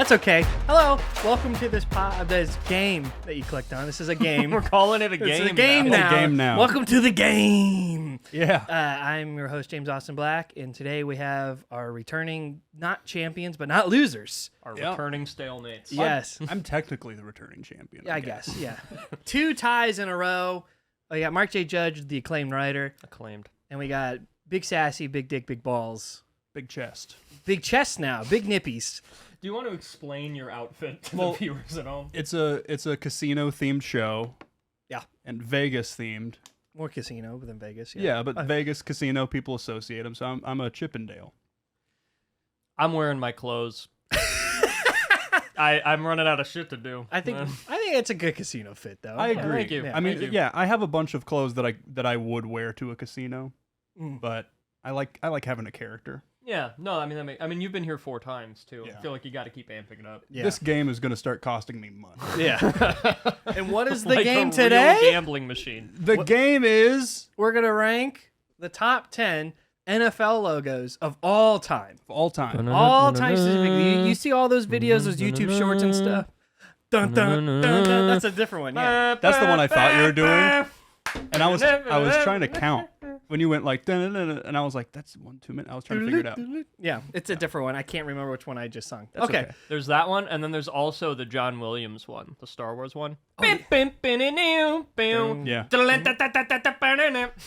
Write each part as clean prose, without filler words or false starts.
That's okay. Hello, welcome to this game that you clicked on. This is a game. We're calling it a game. It's a game now. now. It's a game now. Welcome to the game. Yeah. I'm your host, James Austin Black, and today we have our returning, not champions, but not losers. Our returning stalemates. Yes. I'm technically the returning champion. I guess, yeah. 2 ties in a row. We got Mark J. Judge, the acclaimed writer. Acclaimed. And we got Big Sassy, Big Dick, Big Balls. Big chest. Big chest now, big nippies. Do you want to explain your outfit to Well, the viewers at home? It's a casino themed show. Yeah. And Vegas themed. More casino than Vegas. Yeah, but Vegas casino people associate them, so I'm a Chippendale. I'm wearing my clothes. I'm running out of shit to do. I think it's a good casino fit, though. I agree. Thank you. Yeah. I mean, Thank you. yeah, I have a bunch of clothes that I would wear to a casino, but I like having a character. Yeah, no, I mean, you've been here 4 times too. Yeah. I feel like you got to keep amping it up. Yeah. This game is going to start costing me money. Yeah. And what is the Like game a today? Real gambling machine. The game is We're going to rank the top 10 NFL logos of all time. all time. All time specifically. You see all those videos, those YouTube shorts and stuff? Dun, dun, dun, dun. That's a different one, yeah. That's the one I thought you were doing. And I was trying to count when you went like dun, dun, dun, dun, and I was like, that's 1 2 minutes. I was trying to figure it out. Yeah, it's a different one. I can't remember which one I just sung. That's Okay. There's that one, and then there's also the John Williams one, the Star Wars one. Yeah. Yeah.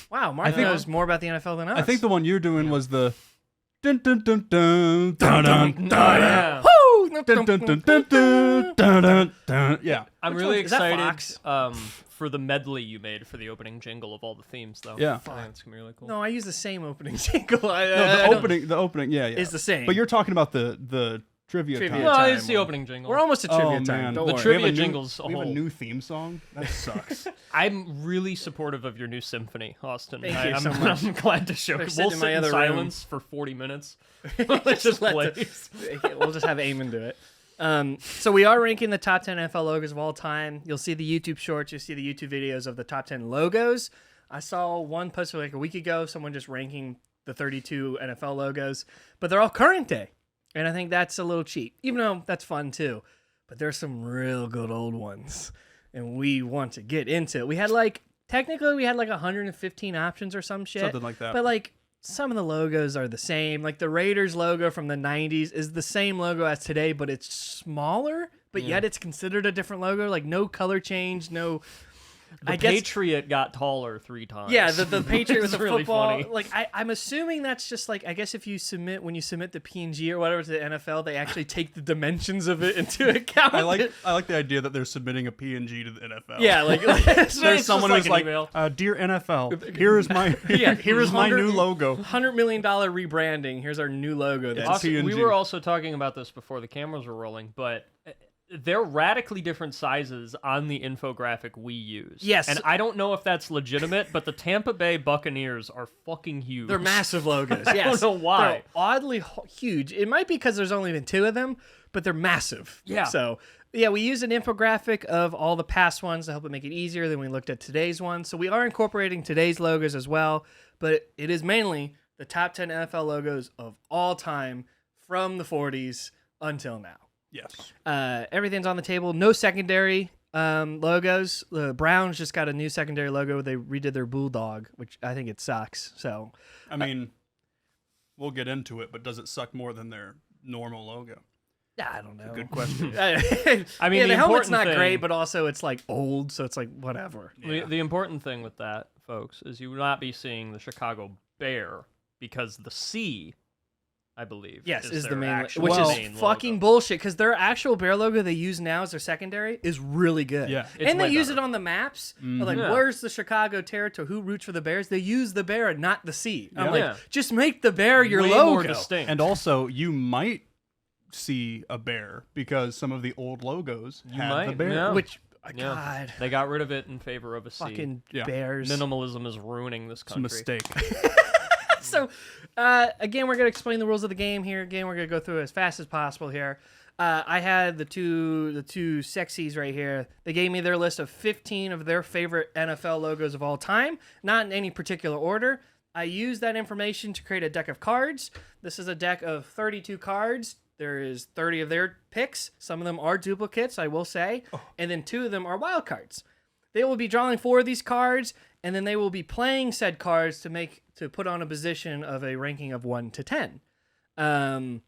Wow, Mark knows more about the NFL than us. I think the one you're doing was the dun dun dun dun dun dun dun Yeah. Woo! dun dun dun dun dun dun dun. Yeah. I'm Which really one- is that excited Fox? for the medley you made for the opening jingle of all the themes, though. Yeah. I think it's gonna be really cool. No, I use the same opening jingle. No, the opening, yeah. is the same. But you're talking about the trivia Trivia time. No, time it's the one. opening jingle. We're almost at trivia Oh, time. man. Don't The worry. trivia We have a new- jingles a We have a whole. new theme song. That sucks. I'm really supportive of your new symphony, Austin. Thank you I'm, so much. I'm glad to show. They're We'll sitting sit in my in other room. silence for 40 minutes. It just let plays. We'll just have Eamon do it. So we are ranking the top 10 NFL logos of all time. You'll see the YouTube shorts. You'll see the YouTube videos of the top 10 logos. I saw one post like a week ago, someone just ranking the 32 NFL logos, but they're all current day. And I think that's a little cheap, even though that's fun too. But there's some real good old ones, and we want to get into it. We had technically 115 options or some shit. Something like that. But some of the logos are the same. Like the Raiders logo from the 90s is the same logo as today, but it's smaller, but yet it's considered a different logo. Like no color change, no... The Patriot got taller 3 times. Yeah, the Patriot with the really football. funny. I'm assuming that's just I guess if when you submit the PNG or whatever to the NFL, they actually take the dimensions of it into account. I like the idea that they're submitting a PNG to the NFL. Yeah, There's someone who's an like, email. "Dear NFL, here is my my new logo." $100 million rebranding. Here's our new logo. That's Austin, we PNG. were also talking about this before the cameras were rolling, but they're radically different sizes on the infographic we use. Yes. And I don't know if that's legitimate, but the Tampa Bay Buccaneers are fucking huge. They're massive logos. I Yes. don't know why. They're oddly huge. It might be because there's only been 2 of them, but they're massive. Yeah. So, yeah, we used an infographic of all the past ones to help it make it easier than we looked at today's one. So we are incorporating today's logos as well, but it is mainly the top 10 NFL logos of all time from the 40s until now. Yes. Everything's on the table. No secondary logos. The Browns just got a new secondary logo. They redid their bulldog, which I think it sucks. So, I mean, we'll get into it, but does it suck more than their normal logo? I don't know. Good question. I mean, I the mean, the helmet's important not thing- great, but also it's old, so it's whatever. The important thing with that, folks, is you will not be seeing the Chicago Bear because the C, I believe, Yes, is the their main, actual which is main fucking logo. bullshit. Because their actual bear logo they use now as their secondary is really good. Yeah. It's and they way use better. it on the maps. They're Yeah. where's the Chicago territory? Who roots for the Bears? They use the bear, not the C. I'm Yeah. Yeah. just make the bear your Way logo. more distinct. And also, you might see a bear because some of the old logos had the might, bear. yeah. Which, Yeah. God, They got rid of it in favor of a C. fucking Yeah. bears. Minimalism is ruining this It's a country. mistake. So, again, we're going to explain the rules of the game here. Again, we're going to go through it as fast as possible here. I had the two sexies right here. They gave me their list of 15 of their favorite NFL logos of all time, not in any particular order. I used that information to create a deck of cards. This is a deck of 32 cards. There is 30 of their picks. Some of them are duplicates, I will say. And then 2 of them are wild cards. They will be drawing 4 of these cards, and then they will be playing said cards to put on a position of a ranking of 1 to 10. And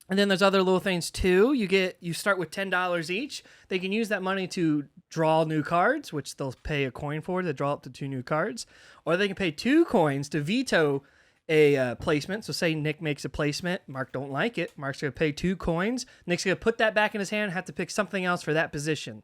then there's other little things too. You start with $10 each. They can use that money to draw new cards, which they'll pay a coin for to draw up to 2 new cards. Or they can pay 2 coins to veto a placement. So say Nick makes a placement. Mark don't like it. Mark's going to pay 2 coins. Nick's going to put that back in his hand and have to pick something else for that position.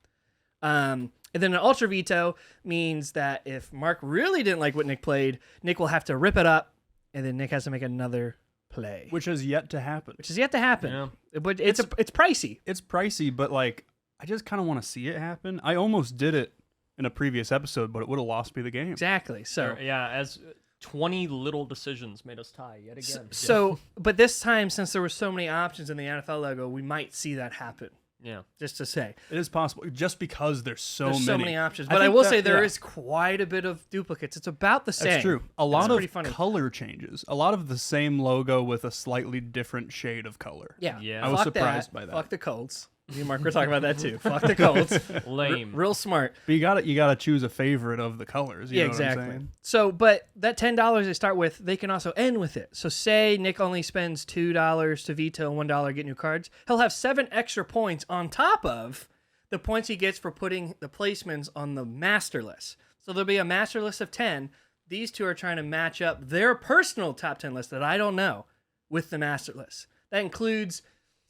And then an ultra veto means that if Mark really didn't like what Nick played, Nick will have to rip it up, and then Nick has to make another play. Which has yet to happen. Yeah. But it's pricey. It's pricey, but like I just kind of want to see it happen. I almost did it in a previous episode, but it would have lost me the game. Exactly. So yeah, as 20 little decisions made us tie yet again. But this time, since there were so many options in the NFL logo, we might see that happen. Yeah. Just to say. It is possible, just because there's so many options. But I will say there is quite a bit of duplicates. It's about the same. That's true. A lot of color changes. A lot of the same logo with a slightly different shade of color. Yeah. I was surprised by that. Fuck the Colts. Me and Mark were talking about that too. Fuck the Colts. Lame. Real smart. But you gotta choose a favorite of the colors. You know what I'm saying? So, but that $10 they start with, they can also end with it. So say Nick only spends $2 to veto and $1 get new cards. He'll have 7 extra points on top of the points he gets for putting the placements on the master list. So there'll be a master list of 10. These 2 are trying to match up their personal top 10 list that I don't know with the master list. That includes,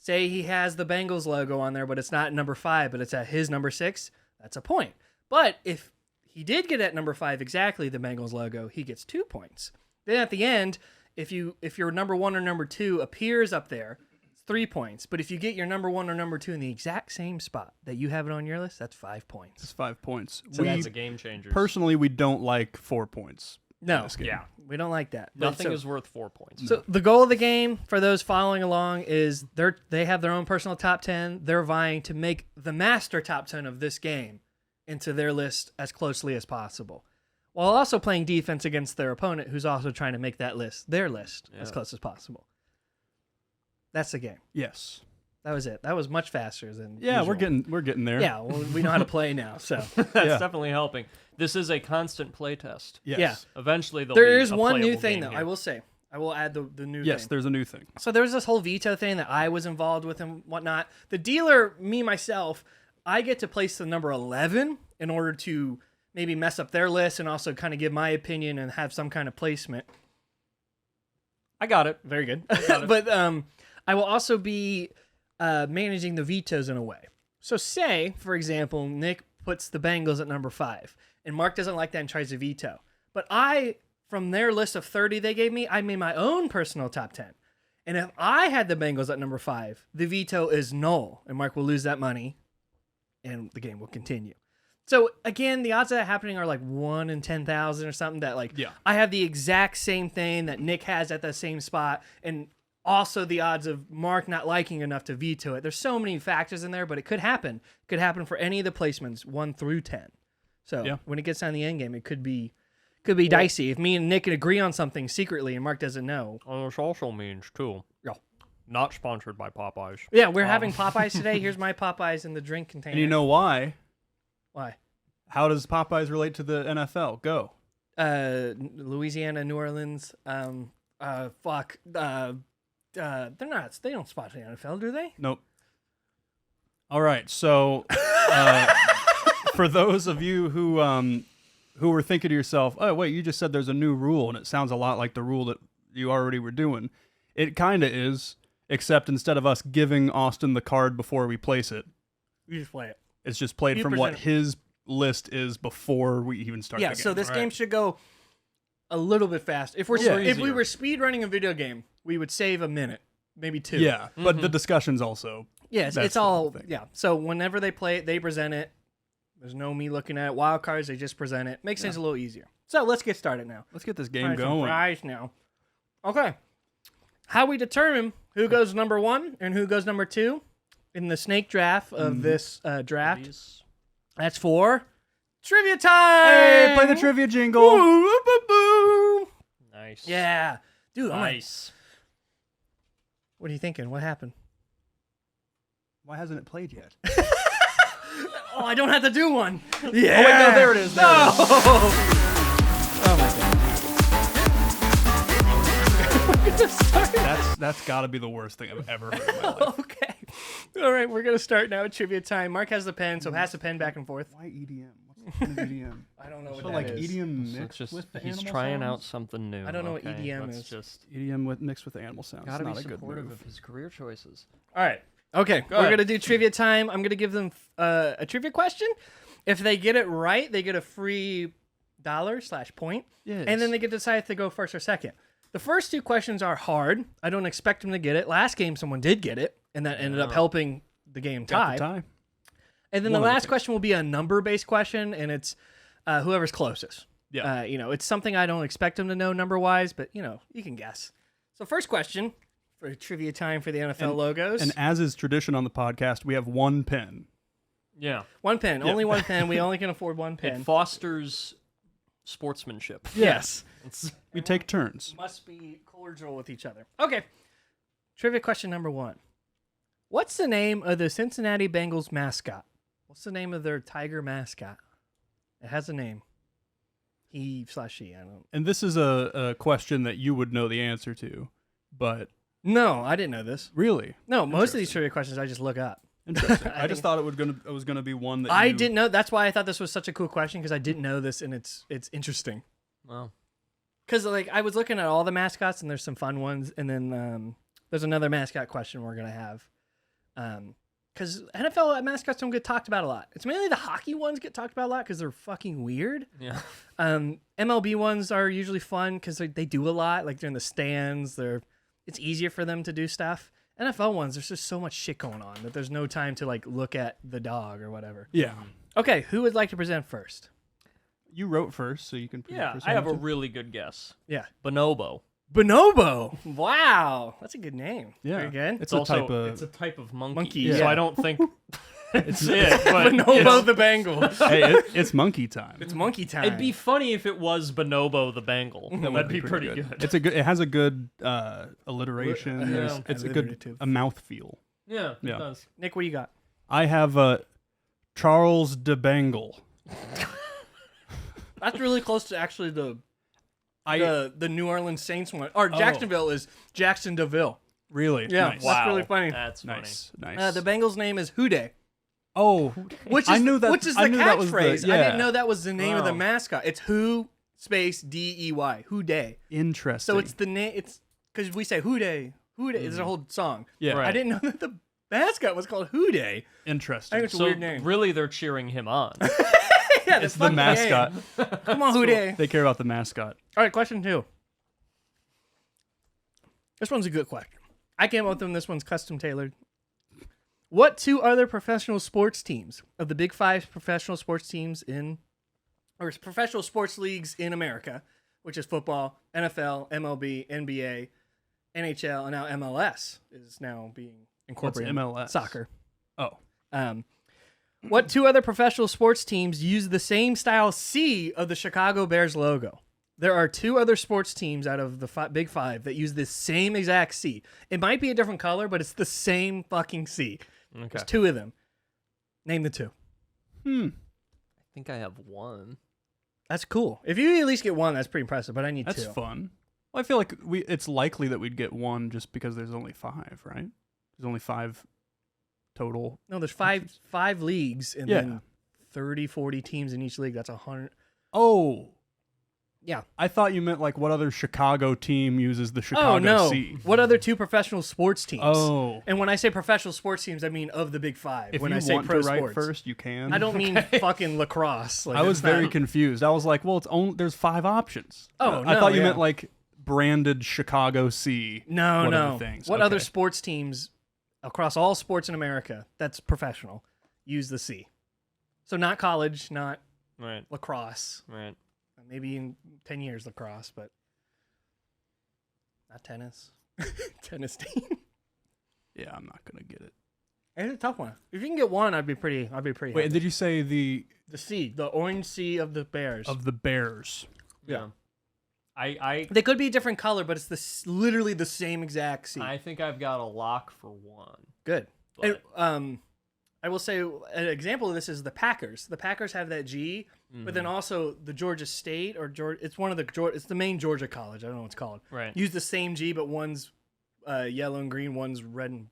say he has the Bengals logo on there, but it's not number 5, but it's at his number 6. That's a point. But if he did get at number 5 exactly the Bengals logo, he gets 2 points. Then at the end, if your number 1 or number 2 appears up there, it's 3 points. But if you get your number 1 or number 2 in the exact same spot that you have it on your list, that's 5 points. It's 5 points. So that's a game changer. Personally, we don't like 4 points. No, we don't like that. Nothing is worth 4 points. So the goal of the game for those following along is they have their own personal top 10. They're vying to make the master top 10 of this game into their list as closely as possible, while also playing defense against their opponent, who's also trying to make that list their list as close as possible. That's the game. Yes. That was it. That was much faster than usual. We're getting there. Yeah, well, we know how to play now, so that's definitely helping. This is a constant play test. Yes. Yeah. Eventually, there is one new thing though. I will say. I will add the new thing. Yes, there's a new thing. So there was this whole veto thing that I was involved with and whatnot. The dealer, myself, I get to place the number 11 in order to maybe mess up their list and also kind of give my opinion and have some kind of placement. I got it. Very good. But I will also be managing the vetoes in a way. So say, for example, Nick puts the Bengals at number 5, and Mark doesn't like that and tries to veto. But from their list of 30 they gave me, I made my own personal top 10. And if I had the Bengals at number 5, the veto is null, and Mark will lose that money, and the game will continue. So again, the odds of that happening are like 1 in 10,000 or something. That I have the exact same thing that Nick has at the same spot, and also the odds of Mark not liking enough to veto it. There's so many factors in there, but it could happen. It could happen for any of the placements 1 through 10. So when it gets down to the end game, it could be dicey. If me and Nick agree on something secretly and Mark doesn't know. This also means too. Yeah. Not sponsored by Popeyes. Yeah, we're having Popeyes today. Here's my Popeyes in the drink container. And you know why? Why? How does Popeyes relate to the NFL? Go. Louisiana, New Orleans. They're not. They don't sponsor the NFL, do they? Nope. All right. So, for those of you who were thinking to yourself, "Oh, wait, you just said there's a new rule, and it sounds a lot like the rule that you already were doing," it kind of is, except instead of us giving Austin the card before we place it, you just play it. It's just played from what his list is before we even start. Yeah. So this game should go a little bit fast. If we were speed running a video game, we would save a minute, maybe 2. Yeah, but the discussion's also it's all So whenever they play it, they present it. There's no me looking at it. Wild cards, they just present it. Makes things a little easier. So let's get started now. Let's get this game going. Surprise now. Okay. How we determine who goes number 1 and who goes number 2 in the snake draft of this draft? That's for trivia time. Hey, play the trivia jingle. Nice. Yeah. Dude, nice. What are you thinking? What happened? Why hasn't it played yet? Oh, I don't have to do one. Yeah. Oh, wait, no, there it is. There it is. Oh my god. That's got to be the worst thing I've ever heard in my life. Okay. All right, we're gonna start now with trivia time. Mark has the pen, so pass the pen back and forth. Why EDM? What's the point of EDM? I don't know what So that like is. EDM So mixed it's just, with the he's animal trying out sounds? something new. I don't know what okay? EDM Let's is. Just EDM mixed with the animal sounds. gotta Not be a good supportive move. of his career choices. All right. Okay, we're ahead. gonna do trivia time. I'm gonna give them a trivia question. If they get it right, they get a free $/point. Yes. And then they get to decide if they go first or second. The first two questions are hard. I don't expect them to get it. Last game, someone did get it, and that ended up helping the game Got tie. the tie. And then One the of the last two. question will be a number-based question, and it's whoever's closest. Yeah. It's something I don't expect them to know number-wise, but, you can guess. So first question for trivia time for the NFL logos. And as is tradition on the podcast, we have one pin. Yeah, One pen. Only one pen. We only can afford one it pen. fosters sportsmanship. Yes. It's, We take turns. Must be cordial with each other. Okay. Trivia question number 1. What's the name of the Cincinnati Bengals mascot? What's the name of their tiger mascot? It has a name. He/she. I don't. And this is a question that you would know the answer to, but No, I didn't know this. really No, most of these trivia questions I just look up. interesting. I I just think- thought it was gonna be one that I you- didn't know. That's why I thought this was such a cool question because I didn't know this and it's interesting. well, Because I was looking at all the mascots and there's some fun ones, and then there's another mascot question we're gonna have. Because NFL mascots don't get talked about a lot. It's mainly the hockey ones get talked about a lot because they're fucking weird. yeah. MLB ones are usually fun because they do a lot. Like they're in the stands. It's easier for them to do stuff. NFL ones, there's just so much shit going on that there's no time to look at the dog or whatever. Yeah, Okay, who would like to present first? you wrote first, so you can. Yeah, present I have a it. really good guess. Yeah. Bonobo. Bonobo. Wow, that's a good name. Yeah, Very good. It's also, a type of. it's a type of monkey. Monkey, So yeah. I don't think it's it. But Bonobo the Bengal. Hey, it's monkey time. It's monkey time. it'd be funny if it was Bonobo the Bengal. That'd be pretty good. It's a good. It has a good alliteration. Yeah. There's- It's a good Alliterative. a mouthfeel. Yeah, Yeah. it does. Nick, what do you got? I have Charles de Bengal. That's really close to actually the New Orleans Saints one. Or Oh. Jacksonville is Jackson DeVille. Really? Yeah. Nice. That's really funny. That's funny. Nice. The Bengals' name is Houday, Oh, which is I knew that. which is I the knew that was the- catchphrase. I yeah. didn't know that was the name of the Wow. mascot. It's Who space DEY Houday. Interesting. So it's the name. It's because we say Houday. Houday is a whole song. yeah. Right. I didn't know that the mascot was called Houday. I Interesting. think it's a So weird name. really, they're cheering him on. Yeah, It's the mascot. Come on, Houday. They care about the mascot. All right, question 2. This one's a good question. I came up with them. This one's custom tailored. What 2 other professional sports teams of the Big 5 professional sports teams or professional sports leagues in America, which is football, NFL, MLB, NBA, NHL, and now MLS is now being incorporated. MLS? Soccer. Oh, What 2 other professional sports teams use the same style C of the Chicago Bears logo? There are 2 other sports teams out of the Big 5 that use this same exact C. It might be a different color, but it's the same fucking C. Okay. There's 2 of them. Name the 2. I think I have one. That's cool. If you at least get 1, that's pretty impressive, but I need that's 2. fun. Well, I feel like it's likely that we'd get one just because there's only 5, right? There's only 5 total. No, there's five leagues and Yeah. then 30, 40 teams in each league. That's 100. Oh, Yeah. I thought you meant like what other Chicago team uses the Chicago Oh, no. C. What other 2 professional sports teams? Oh, And when I say professional sports teams, I mean of the Big 5. if when you I say want pro to write sports. first, you can. I don't mean fucking lacrosse. Like, I was that's very not- confused. I was like, well, it's only there's 5 options. Oh, I no, thought you yeah. meant like branded Chicago C. No, what no. other things? What Okay. other sports teams across all sports in America that's professional use the C? So not college, not Right. lacrosse. Right. Maybe in 10 years lacrosse, but not tennis. Tennis team. Yeah, I'm not gonna get it. It's a tough one. If you can get 1, I'd be pretty Wait, happy. did you say the The C, the orange C of the Bears. Bears? Yeah. I They could be a different color, but it's literally the same exact C. think I've got a lock for one. Good. But I will say an example of this is the Packers. The Packers have that G, but then also the Georgia State or Georgia. It's one of it's the main Georgia college. I don't know what it's called. right. Use the same G, but one's yellow and green, one's red and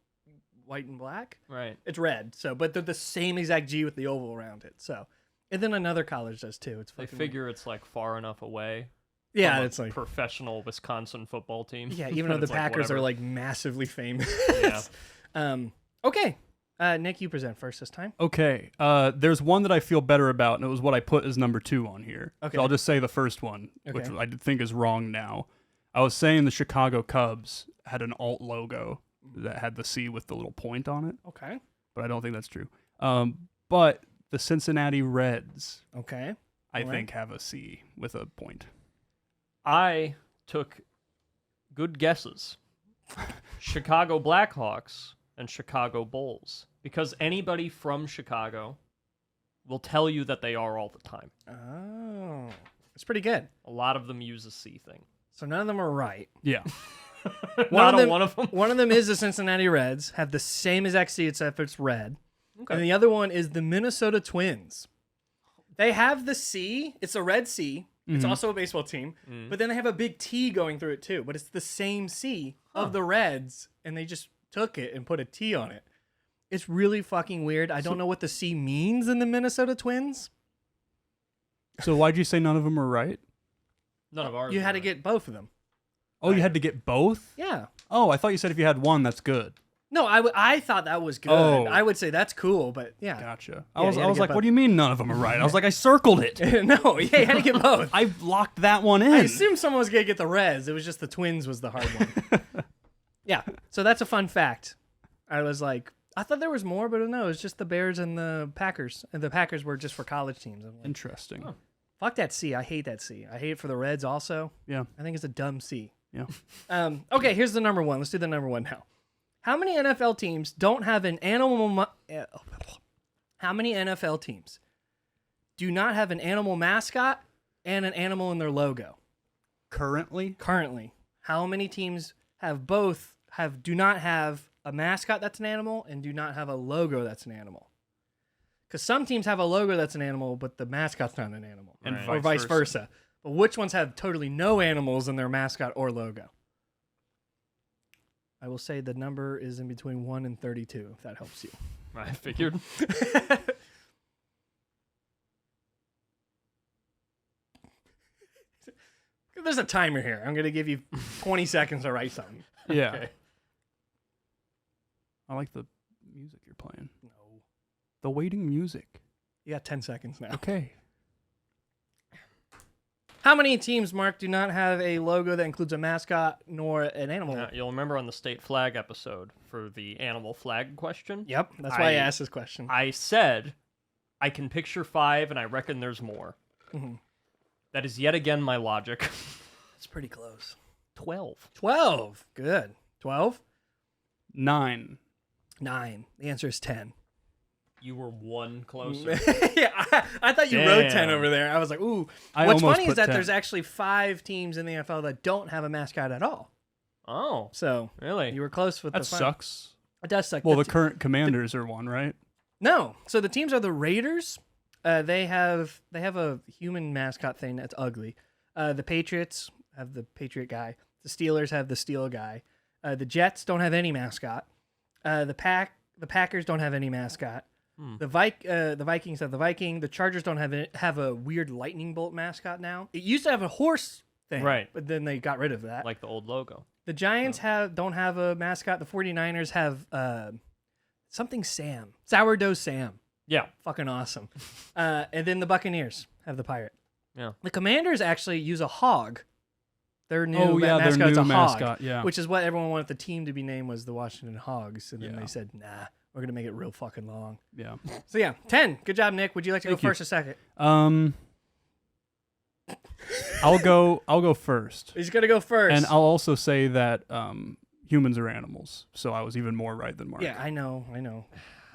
white and black. Right. It's red. So, but they're the same exact G with the oval around it. So, and then another college does too. It's They fucking figure it's like far enough away. yeah, from a it's like professional Wisconsin football team. yeah. Even though the It's like, Packers are whatever. like massively famous. Yeah. Okay. Nick, you present first this time. Okay. There's one that I feel better about, and it was what I put as number 2 on here. Okay. So I'll just say the first one, which Okay. I think is wrong now. I was saying the Chicago Cubs had an alt logo that had the C with the little point on it, Okay. but I don't think that's true. But the Cincinnati Reds, Okay. I All right. think, have a C with a point. I took good guesses. Chicago Blackhawks and Chicago Bulls. Because anybody from Chicago will tell you that they are all the time. Oh, it's pretty good. A lot of them use a C thing. So none of them are right. Yeah. Not of them- one of them. One of them is the Cincinnati Reds, have the same exact C except it's red. Okay. And the other one is the Minnesota Twins. They have the C. It's a red C. It's also a baseball team. But then they have a big T going through it too. But it's the same C of the Reds. And they just took it and put a T on it. It's really fucking weird. I don't know what the C means in the Minnesota Twins. So why'd you say none of them are right? None of ours. You had are to get both of them. Oh, you had to get both? Yeah. Oh, I thought you said if you had one, that's good. No, I thought that was good. Oh. I would say that's cool, but yeah. Gotcha. Yeah, I was you had to get like, both. what do you mean none of them are right? I was like, I circled it. No, yeah, you had to get both. I locked that one in. I assumed someone was going to get the Reds. It was just the Twins was the hard one. Yeah, so that's a fun fact. I was like, I thought there was more, but no, it's just the Bears and the Packers. And the Packers were just for college teams. I'm like, Interesting. Oh. fuck that C. I hate that C. I hate it for the Reds also. Yeah. I think it's a dumb C. Yeah. Okay, here's the number one. Let's do the number one now. How many NFL teams don't have an animal... How many NFL teams do not have an animal mascot and an animal in their logo? Currently? Currently. How many teams have both, do not have a mascot that's an animal and do not have a logo that's an animal? Because some teams have a logo that's an animal, but the mascot's not an animal. And Right. Or vice versa. But which ones have totally no animals in their mascot or logo? I will say the number is in between 1 and 32, if that helps you. I figured. There's a timer here. I'm going to give you 20 seconds to write something. Yeah. Okay. I like the music you're playing. No. The waiting music. You got 10 seconds now. Okay. How many teams, Mark, do not have a logo that includes a mascot nor an animal? Now, you'll remember on the state flag episode for the animal flag question. Yep, that's why I asked this question. I said I can picture 5, and I reckon there's more. Mhm. That is yet again my logic. That's pretty close. 12. 12. Good. 12? 9. 9. The answer is 10. You were 1 closer. Yeah, I thought you wrote 10 Damn. over there. I was like, ooh. I What's almost funny is put that 10. there's actually 5 teams in the NFL that don't have a mascot at all. Oh, So really? you were close with That the 5. sucks. It does suck. Well, The the current Commanders are one, right? No. So the teams are the Raiders. They have a human mascot thing that's ugly. The Patriots have the Patriot guy. The Steelers have the Steel guy. The Jets don't have any mascot. The Packers don't have any mascot. The Vikings have the Viking. The Chargers don't have a weird lightning bolt mascot now. It used to have a horse thing, Right. But then they got rid of that. Like the old logo. The Giants don't have a mascot. The 49ers have something Sam. Sourdough Sam. Yeah. Fucking awesome. And then the Buccaneers have the pirate. Yeah. The Commanders actually use a hog. Their new Oh, yeah, their mascot is new a hog, mascot, yeah. which is what everyone wanted the team to be named was the Washington Hogs. And then Yeah. they said, nah, we're going to make it real fucking long. Yeah. So yeah, 10. Good job, Nick. Would you like to Thank go you. first or second? I'll go first. He's going to go first. And I'll also say that humans are animals. So I was even more right than Mark. Yeah, I know. You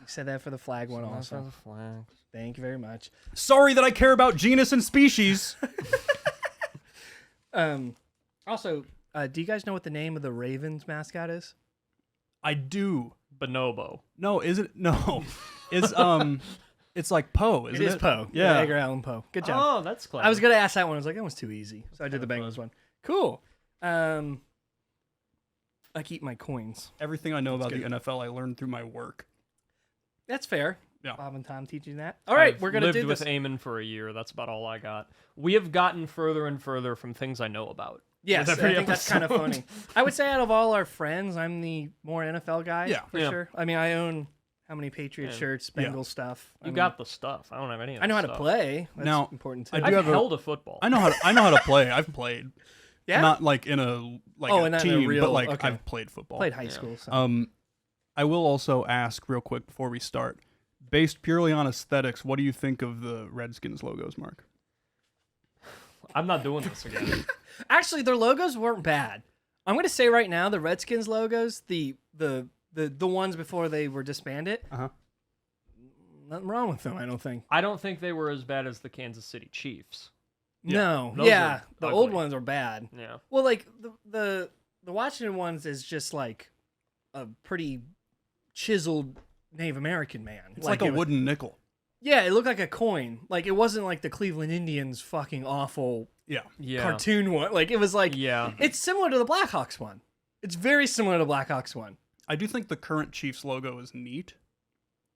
said that for the flag one also. Thank you very much. Sorry that I care about genus and species. Also, do you guys know what the name of the Ravens mascot is? I do. Bonobo. No, is it? No, it's it's like Poe, isn't it? It is Poe. Yeah. Edgar Allan Poe. Good job. Oh, that's clever. I was gonna ask that one. I was like, that was too easy, so I did the Kinda Bengals one. Cool. I keep my coins. Everything I know about good. the NFL, I learned through my work. That's fair. Yeah. Bob and Tom teaching that. All right, I've we're gonna lived do with this. Eamon for a year. That's about all I got. We have gotten further and further from things I know about. Yes, I with every think that's kind of episode. funny. I would say out of all our friends, I'm the more NFL guy. Yeah. for Yeah. sure. I mean, I own how many Patriots Yeah. shirts, Yeah. Bengals stuff. I You mean, got the stuff. I don't have any of I know the how to stuff. play. That's Now, important too. I do I've have a- held a football. I know how to play. I've played. yeah, Not like in a Oh, a not in a team, real- but like okay. I've played football. played high Yeah. school. So. I will also ask real quick before we start, based purely on aesthetics, what do you think of the Redskins logos, Mark? I'm not doing this again. Actually, their logos weren't bad. I'm gonna say right now, the Redskins logos, the ones before they were disbanded, Uh-huh. nothing wrong with them. I don't think. I don't think they were as bad as the Kansas City Chiefs. Yeah, No, those yeah, are the old ugly. ones are bad. Yeah. Well, like the Washington ones is just like a pretty chiseled Native American man. It's like a it- wooden nickel. Yeah, it looked like a coin. Like it wasn't like the Cleveland Indians fucking awful Yeah. Yeah. cartoon one. Like it was like Yeah. it's similar to the Blackhawks one. It's very similar to the Blackhawks one. I do think the current Chiefs logo is neat.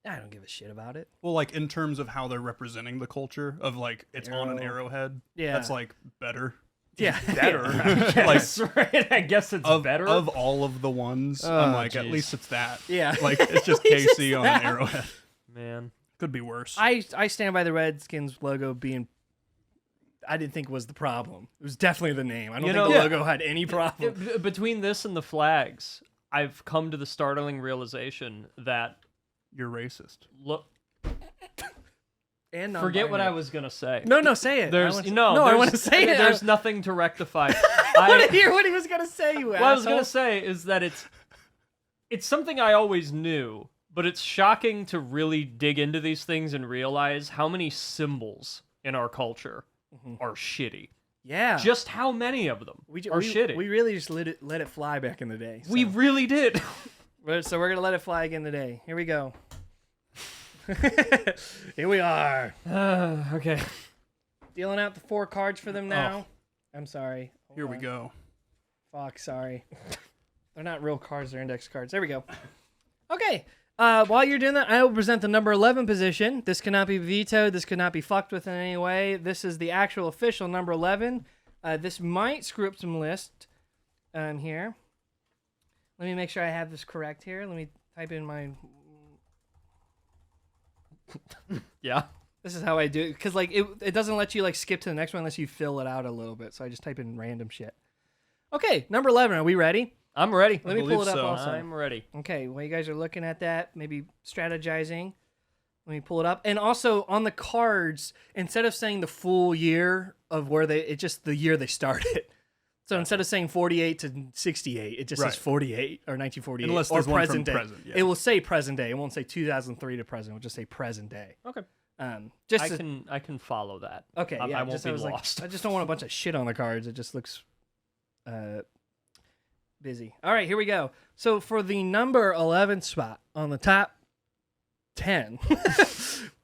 I don't give a shit about it. Well, like in terms of how they're representing the culture of like it's on an Arrow. arrowhead. Yeah. That's like better. Yeah, Better. Like That's right. I guess it's of better. of all of the ones, Oh, I'm like, at jeez. least it's that. Yeah. Like it's just At least KC it's on that. an arrowhead. Man. Could be worse. I stand by the Redskins logo being. I didn't think was the problem. It was definitely the name. I don't You think know- the logo had any problem. Between this and the flags, I've come to the startling realization that You're racist. look. And Forget what I non-binary. was gonna say. No, say it. There's I want no. I there's- want to say it. There's nothing to rectify. I want to hear what he was gonna say. You What I was gonna asshole. say is that it's something I always knew, but it's shocking to really dig into these things and realize how many symbols in our culture are shitty. Yeah. Just how many of them are shitty. We really just let it fly back in the day. So. We really did. So we're gonna let it fly again today. Here we go. Here we are. Okay. Dealing out the 4 cards for them now. I'm sorry. Hold Here we on. go. Fuck, sorry. They're not real cards, they're index cards. There we go. Okay. While you're doing that, I will present the number 11 position. This cannot be vetoed. This could not be fucked with in any way. This is the actual official number 11. This might screw up some list here. Let me make sure I have this correct here. Let me type in my... Yeah. This is how I do it. Because, like, it doesn't let you, like, skip to the next one unless you fill it out a little bit. So I just type in random shit. Okay, number 11. Are we ready? I'm ready. Let me pull believe it up so. also. I'm ready. Okay, while you guys are looking at that, maybe strategizing, let me pull it up. And also on the cards, instead of saying the full year of where it's just the year they started. So instead of saying 48 to 68, it just Right. says 48 or 1948 Unless or there's one present from day. present, yeah. It will say present day. It won't say 2003 to present. It will just say present day. Okay. Just I to- can follow that. Okay, yeah. I won't just, be I was lost. like, I just don't want a bunch of shit on the cards. It just looks busy. All right, here we go. So for the number 11 spot on the top 10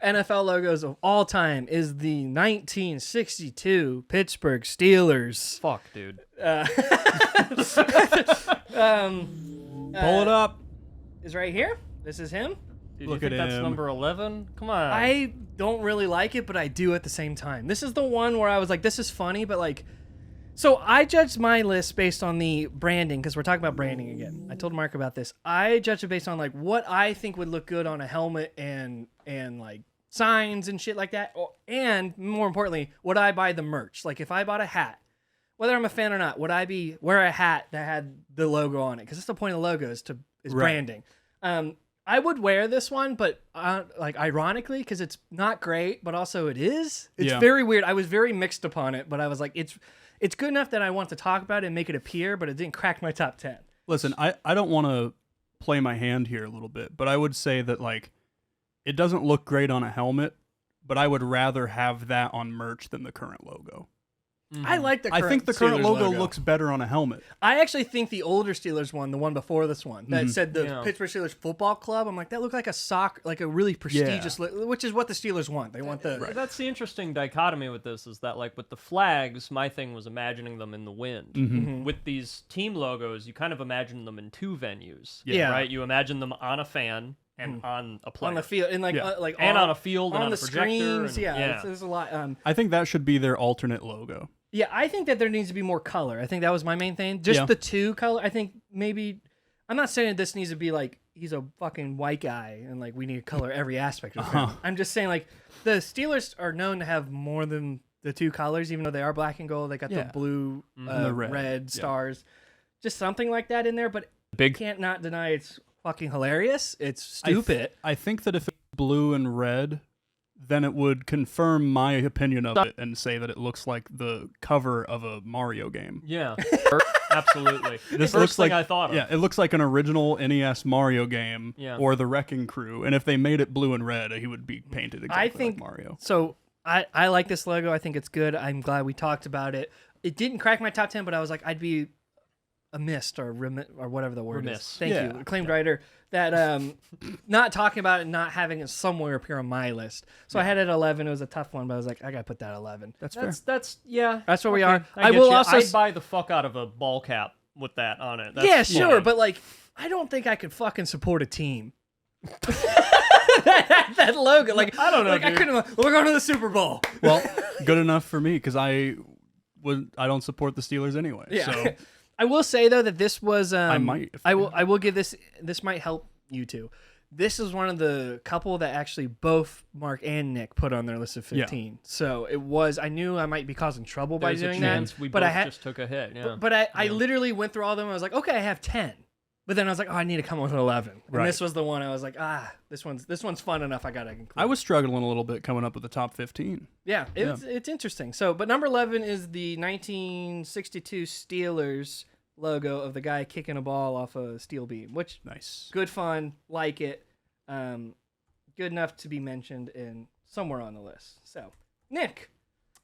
NFL logos of all time is the 1962 Pittsburgh Steelers. Fuck, dude. Pull it up. Is right here. This is him. Dude, Look you think at that's him. number 11? Come on. I don't really like it, but I do at the same time. This is the one where I was like, this is funny, but like, so I judged my list based on the branding because we're talking about branding again. I told Mark about this. I judged it based on like what I think would look good on a helmet and like signs and shit like that. And more importantly, would I buy the merch? Like if I bought a hat, whether I'm a fan or not, would I wear a hat that had the logo on it? Because that's the point of the logo is Right. branding. I would wear this one, but like ironically, because it's not great, but also it is. It's Yeah. very weird. I was very mixed upon it, but I was like, it's good enough that I want to talk about it and make it appear, but it didn't crack my top 10. Listen, I don't want to play my hand here a little bit, but I would say that like it doesn't look great on a helmet, but I would rather have that on merch than the current logo. I like the current I think the current Steelers logo looks better on a helmet. I actually think the older Steelers one, the one before this one, that said the Yeah. Pittsburgh Steelers Football Club, I'm like, that looked like a really prestigious, which is what the Steelers want. They want the... That's the interesting dichotomy with this is that, like, with the flags, my thing was imagining them in the wind. With these team logos, you kind of imagine them in two venues. Yeah. Right? You imagine them on a fan and on a player. on the field, and like, and on a field and on on the a projector. screens, there's a lot. I think that should be their alternate logo. Yeah, I think that there needs to be more color. I think that was my main thing. Just the two color. I think maybe I'm not saying that this needs to be like he's a fucking white guy and like we need to color every aspect of him. I'm just saying like the Steelers are known to have more than the two colors, even though they are black and gold. They got the blue, the red stars, just something like that in there. But can't not deny it's fucking hilarious. It's stupid. I think that if it's blue and red, then it would confirm my opinion of it and say that it looks like the cover of a Mario game. Yeah, absolutely. This First looks thing like I thought of. Yeah, it looks like an original NES Mario game Yeah. or the Wrecking Crew. And if they made it blue and red, he would be painted exactly like Mario. So. I like this logo. I think it's good. I'm glad we talked about it. It didn't crack my top 10, but I was like, I'd be amiss or whatever the word is. Thank you. Acclaimed writer. That not talking about it, not having it somewhere appear on my list. So I had it at 11. It was a tough one, but I was like, I got to put that at 11. That's fair. That's where we are. I will get you. also I'd buy the fuck out of a ball cap with that on it. That's sure, fine. but like, I don't think I could fucking support a team. that logo, like I don't know, like, I dude. couldn't. We're going to the Super Bowl. Well, good enough for me because I don't support the Steelers anyway. Yeah. So I will say though that this was I might. If I will give this might help you two. This is one of the couple that actually both Mark and Nick put on their list of 15. Yeah. So it was, I knew I might be causing trouble There's by a doing chance that. we but both I had just took a hit. Yeah. but I literally went through all of them. I was like, okay, I have 10. But then I was like, oh, I need to come up with 11. And Right. this was the one I was like, this one's fun enough. I got to include. I was struggling a little bit coming up with the top 15. Yeah, it's interesting. So, but number 11 is the 1962 Steelers logo of the guy kicking a ball off a steel beam, which Nice. good fun, like it, good enough to be mentioned in somewhere on the list. So, Nick,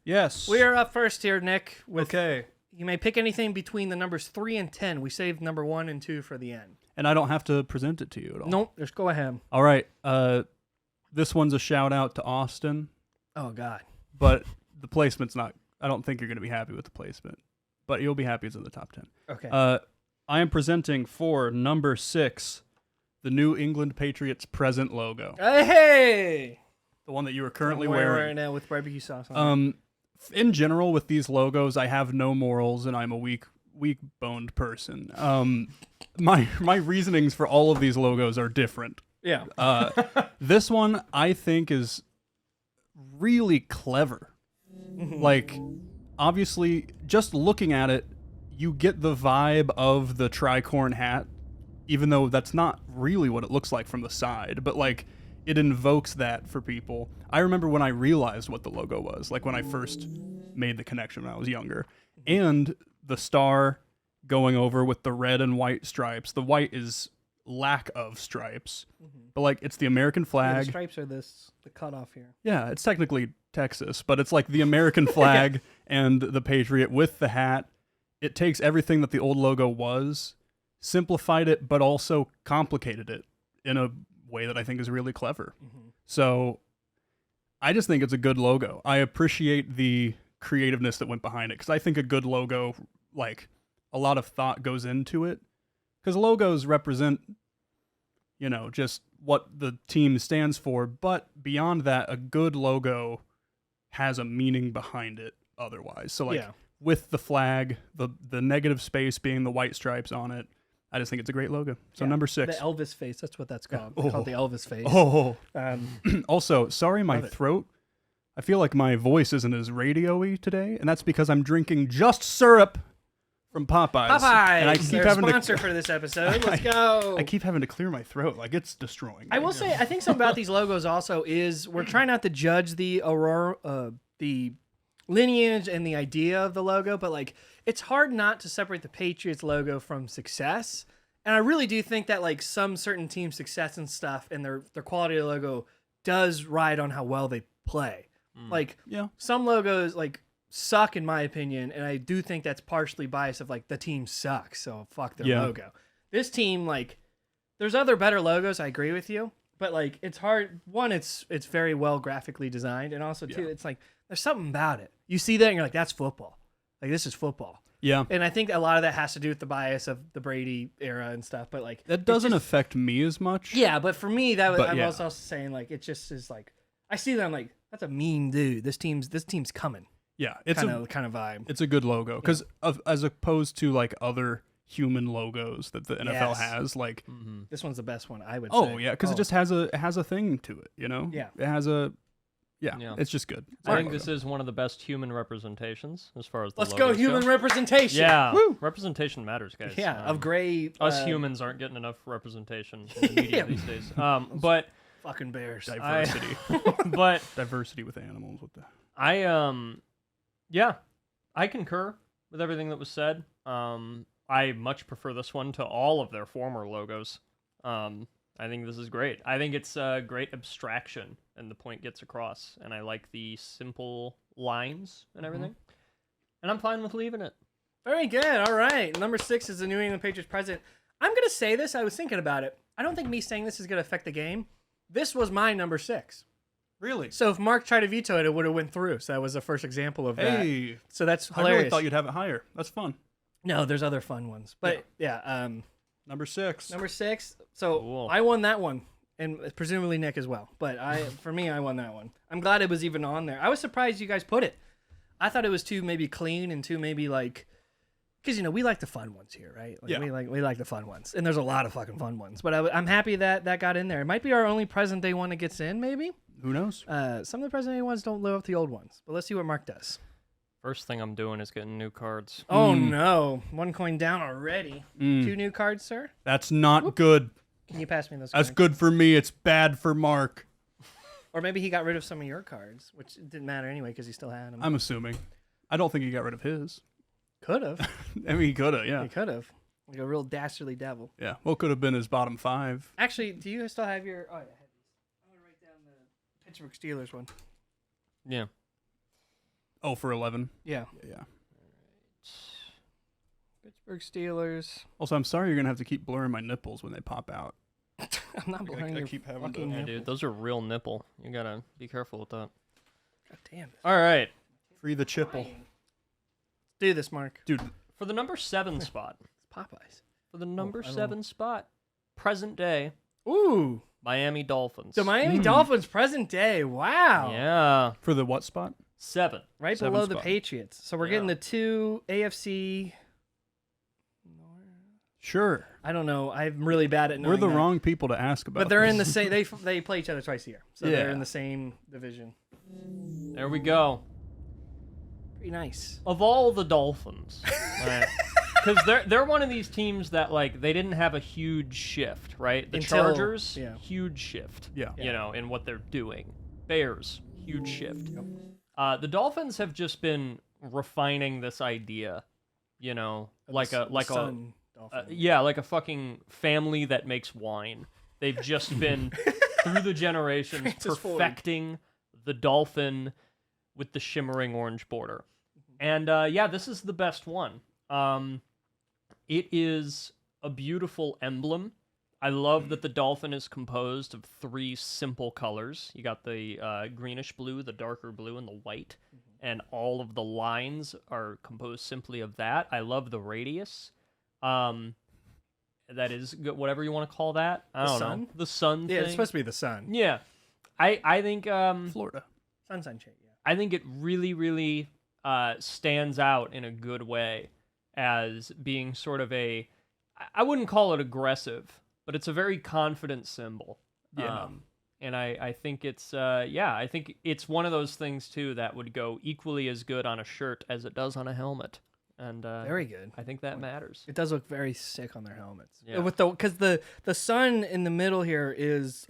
Yes. we are up first here, Nick. Okay. You may pick anything between the numbers 3 and 10. We saved number 1 and 2 for the end. And I don't have to present it to you at all. Nope, just go ahead. All right. This one's a shout out to Austin, Oh God. but the placement's not. I don't think you're going to be happy with the placement, but you'll be happy it's in the top 10. Okay. I am presenting for number 6, the New England Patriots present logo, Hey. the one that you are currently I'm wearing. right now with barbecue sauce on. In general, with these logos, I have no morals, and I'm a weak-boned person. My reasonings for all of these logos are different. Yeah. This one I think is really clever. Like, obviously, just looking at it, you get the vibe of the tricorn hat, even though that's not really what it looks like from the side. But like, it invokes that for people. I remember when I realized what the logo was, like when I first made the connection when I was younger. And the star going over with the red and white stripes. The white is lack of stripes, but like it's the American Yeah, the flag. stripes are the cutoff here. Yeah, it's technically Texas, but it's like the American flag and the Patriot with the hat. It takes everything that the old logo was, simplified it, but also complicated it in a way that I think is really clever. So I just think it's a good logo. I appreciate the creativeness that went behind it because I think a good logo, like a lot of thought goes into it because logos represent, just what the team stands for. But beyond that, a good logo has a meaning behind it otherwise. So like with the flag, the negative space being the white stripes on it, I just think it's a great logo. So number 6. The Elvis face. That's what that's called. It's called the Elvis face. Oh. Also, sorry, my throat. I feel like my voice isn't as radio-y today, and that's because I'm drinking just syrup from Popeyes. Popeyes. And I keep They're having sponsor for this episode. Let's go. I keep having to clear my throat. Like, it's destroying me. I will say, I think something about these logos also is we're trying not to judge the the lineage and the idea of the logo, but like it's hard not to separate the Patriots logo from success. And I really do think that like some certain team success and stuff and their quality of logo does ride on how well they play. Like some logos, like suck in my opinion, and I do think that's partially biased of like the team sucks, so fuck their logo. This team, like, there's other better logos, I agree with you, but like it's hard. One, it's very well graphically designed, and also two, it's like there's something about it. You see that and you're like, that's football. Like, this is football. Yeah. And I think a lot of that has to do with the bias of the Brady era and stuff, but like that doesn't affect me as much. Yeah, but for me, I'm also saying like it just is like I see that I'm like, that's a mean dude. This team's coming. Yeah, it's kind of vibe. It's a good logo because as opposed to like other human logos that the NFL has, like this one's the best one, I would say. Oh yeah, because it just has a thing to it, you know. Yeah, it has a. Yeah, it's just good. I think this is one of the best human representations as far as the Let's go human representation. Yeah, woo! Representation matters, guys. Yeah, of gray. Us humans aren't getting enough representation in the media these days. But fucking bears. Diversity. But diversity with animals. What the? I concur with everything that was said. I much prefer this one to all of their former logos. I think this is great. I think it's a great abstraction, and the point gets across. And I like the simple lines and everything. And I'm fine with leaving it. Very good. All right. Number 6 is the New England Patriots president. I'm going to say this. I was thinking about it. I don't think me saying this is going to affect the game. This was my number 6. Really? So if Mark tried to veto it, it would have went through. So that was the first example of that. So that's hilarious. I really thought you'd have it higher. That's fun. No, there's other fun ones. But number 6. Number 6. So cool. I won that one, and presumably Nick as well. But for me, I won that one. I'm glad it was even on there. I was surprised you guys put it. I thought it was too maybe clean and too maybe like, because we like the fun ones here, right? Like, we like the fun ones, and there's a lot of fucking fun ones. But I'm happy that got in there. It might be our only present day one that gets in, maybe. Who knows? Some of the present day ones don't live up to the old ones. But let's see what Mark does. First thing I'm doing is getting new cards. Oh no! 1 coin down already. 2 new cards, sir. That's not good. Can you pass me those? That's cards? good for me. It's bad for Mark. Or maybe he got rid of some of your cards, which didn't matter anyway because he still had them. I'm assuming. I don't think he got rid of his. Could have. I mean, he could have. Yeah. He could have. Like a real dastardly devil. Yeah. Well, could have been his bottom 5. Actually, do you still have your? Oh, yeah, I have these. I'm gonna write down the Pittsburgh Steelers one. Yeah. Oh, for 11. Yeah. Yeah. Pittsburgh Steelers. Also, I'm sorry you're gonna have to keep blurring my nipples when they pop out. I'm not blurring your keep having to. Yeah, dude, those are real nipple. You gotta be careful with that. God damn it. All right. Free the chipple. Do this, Mark. Dude. For the number 7 spot. It's Popeyes. For the number 7 spot. Present day. Ooh. Miami Dolphins. The Miami Dolphins present day. Wow. Yeah. For the what spot? 7. Right 7 below spot. the Patriots. So we're getting the 2 AFC. Sure. I don't know. I'm really bad at knowing We're the that. wrong people to ask about. But they're this. in the same. They play each other twice a year, so they're in the same division. There we go. Pretty nice. Of all the Dolphins, because they're one of these teams that like they didn't have a huge shift, right? The Chargers, huge shift. Yeah. You know, in what they're doing. Bears, huge shift. The Dolphins have just been refining this idea, you know, like a fucking family that makes wine. They've just been through the generations perfecting the dolphin with the shimmering orange border. And this is the best one. It is a beautiful emblem. I love that the dolphin is composed of 3 simple colors. You got the greenish blue, the darker blue, and the white. And all of the lines are composed simply of that. I love the radius. That is whatever you want to call that. I don't know. The sun thing. Yeah, it's supposed to be the sun. Yeah. I think Florida. Sunshine shade, yeah. I think it really, really stands out in a good way as being sort of a, I wouldn't call it aggressive, but it's a very confident symbol. Yeah. And I think it's, I think it's one of those things, too, that would go equally as good on a shirt as it does on a helmet. And very good. I think that matters. It does look very sick on their helmets. Yeah. Because the sun in the middle here is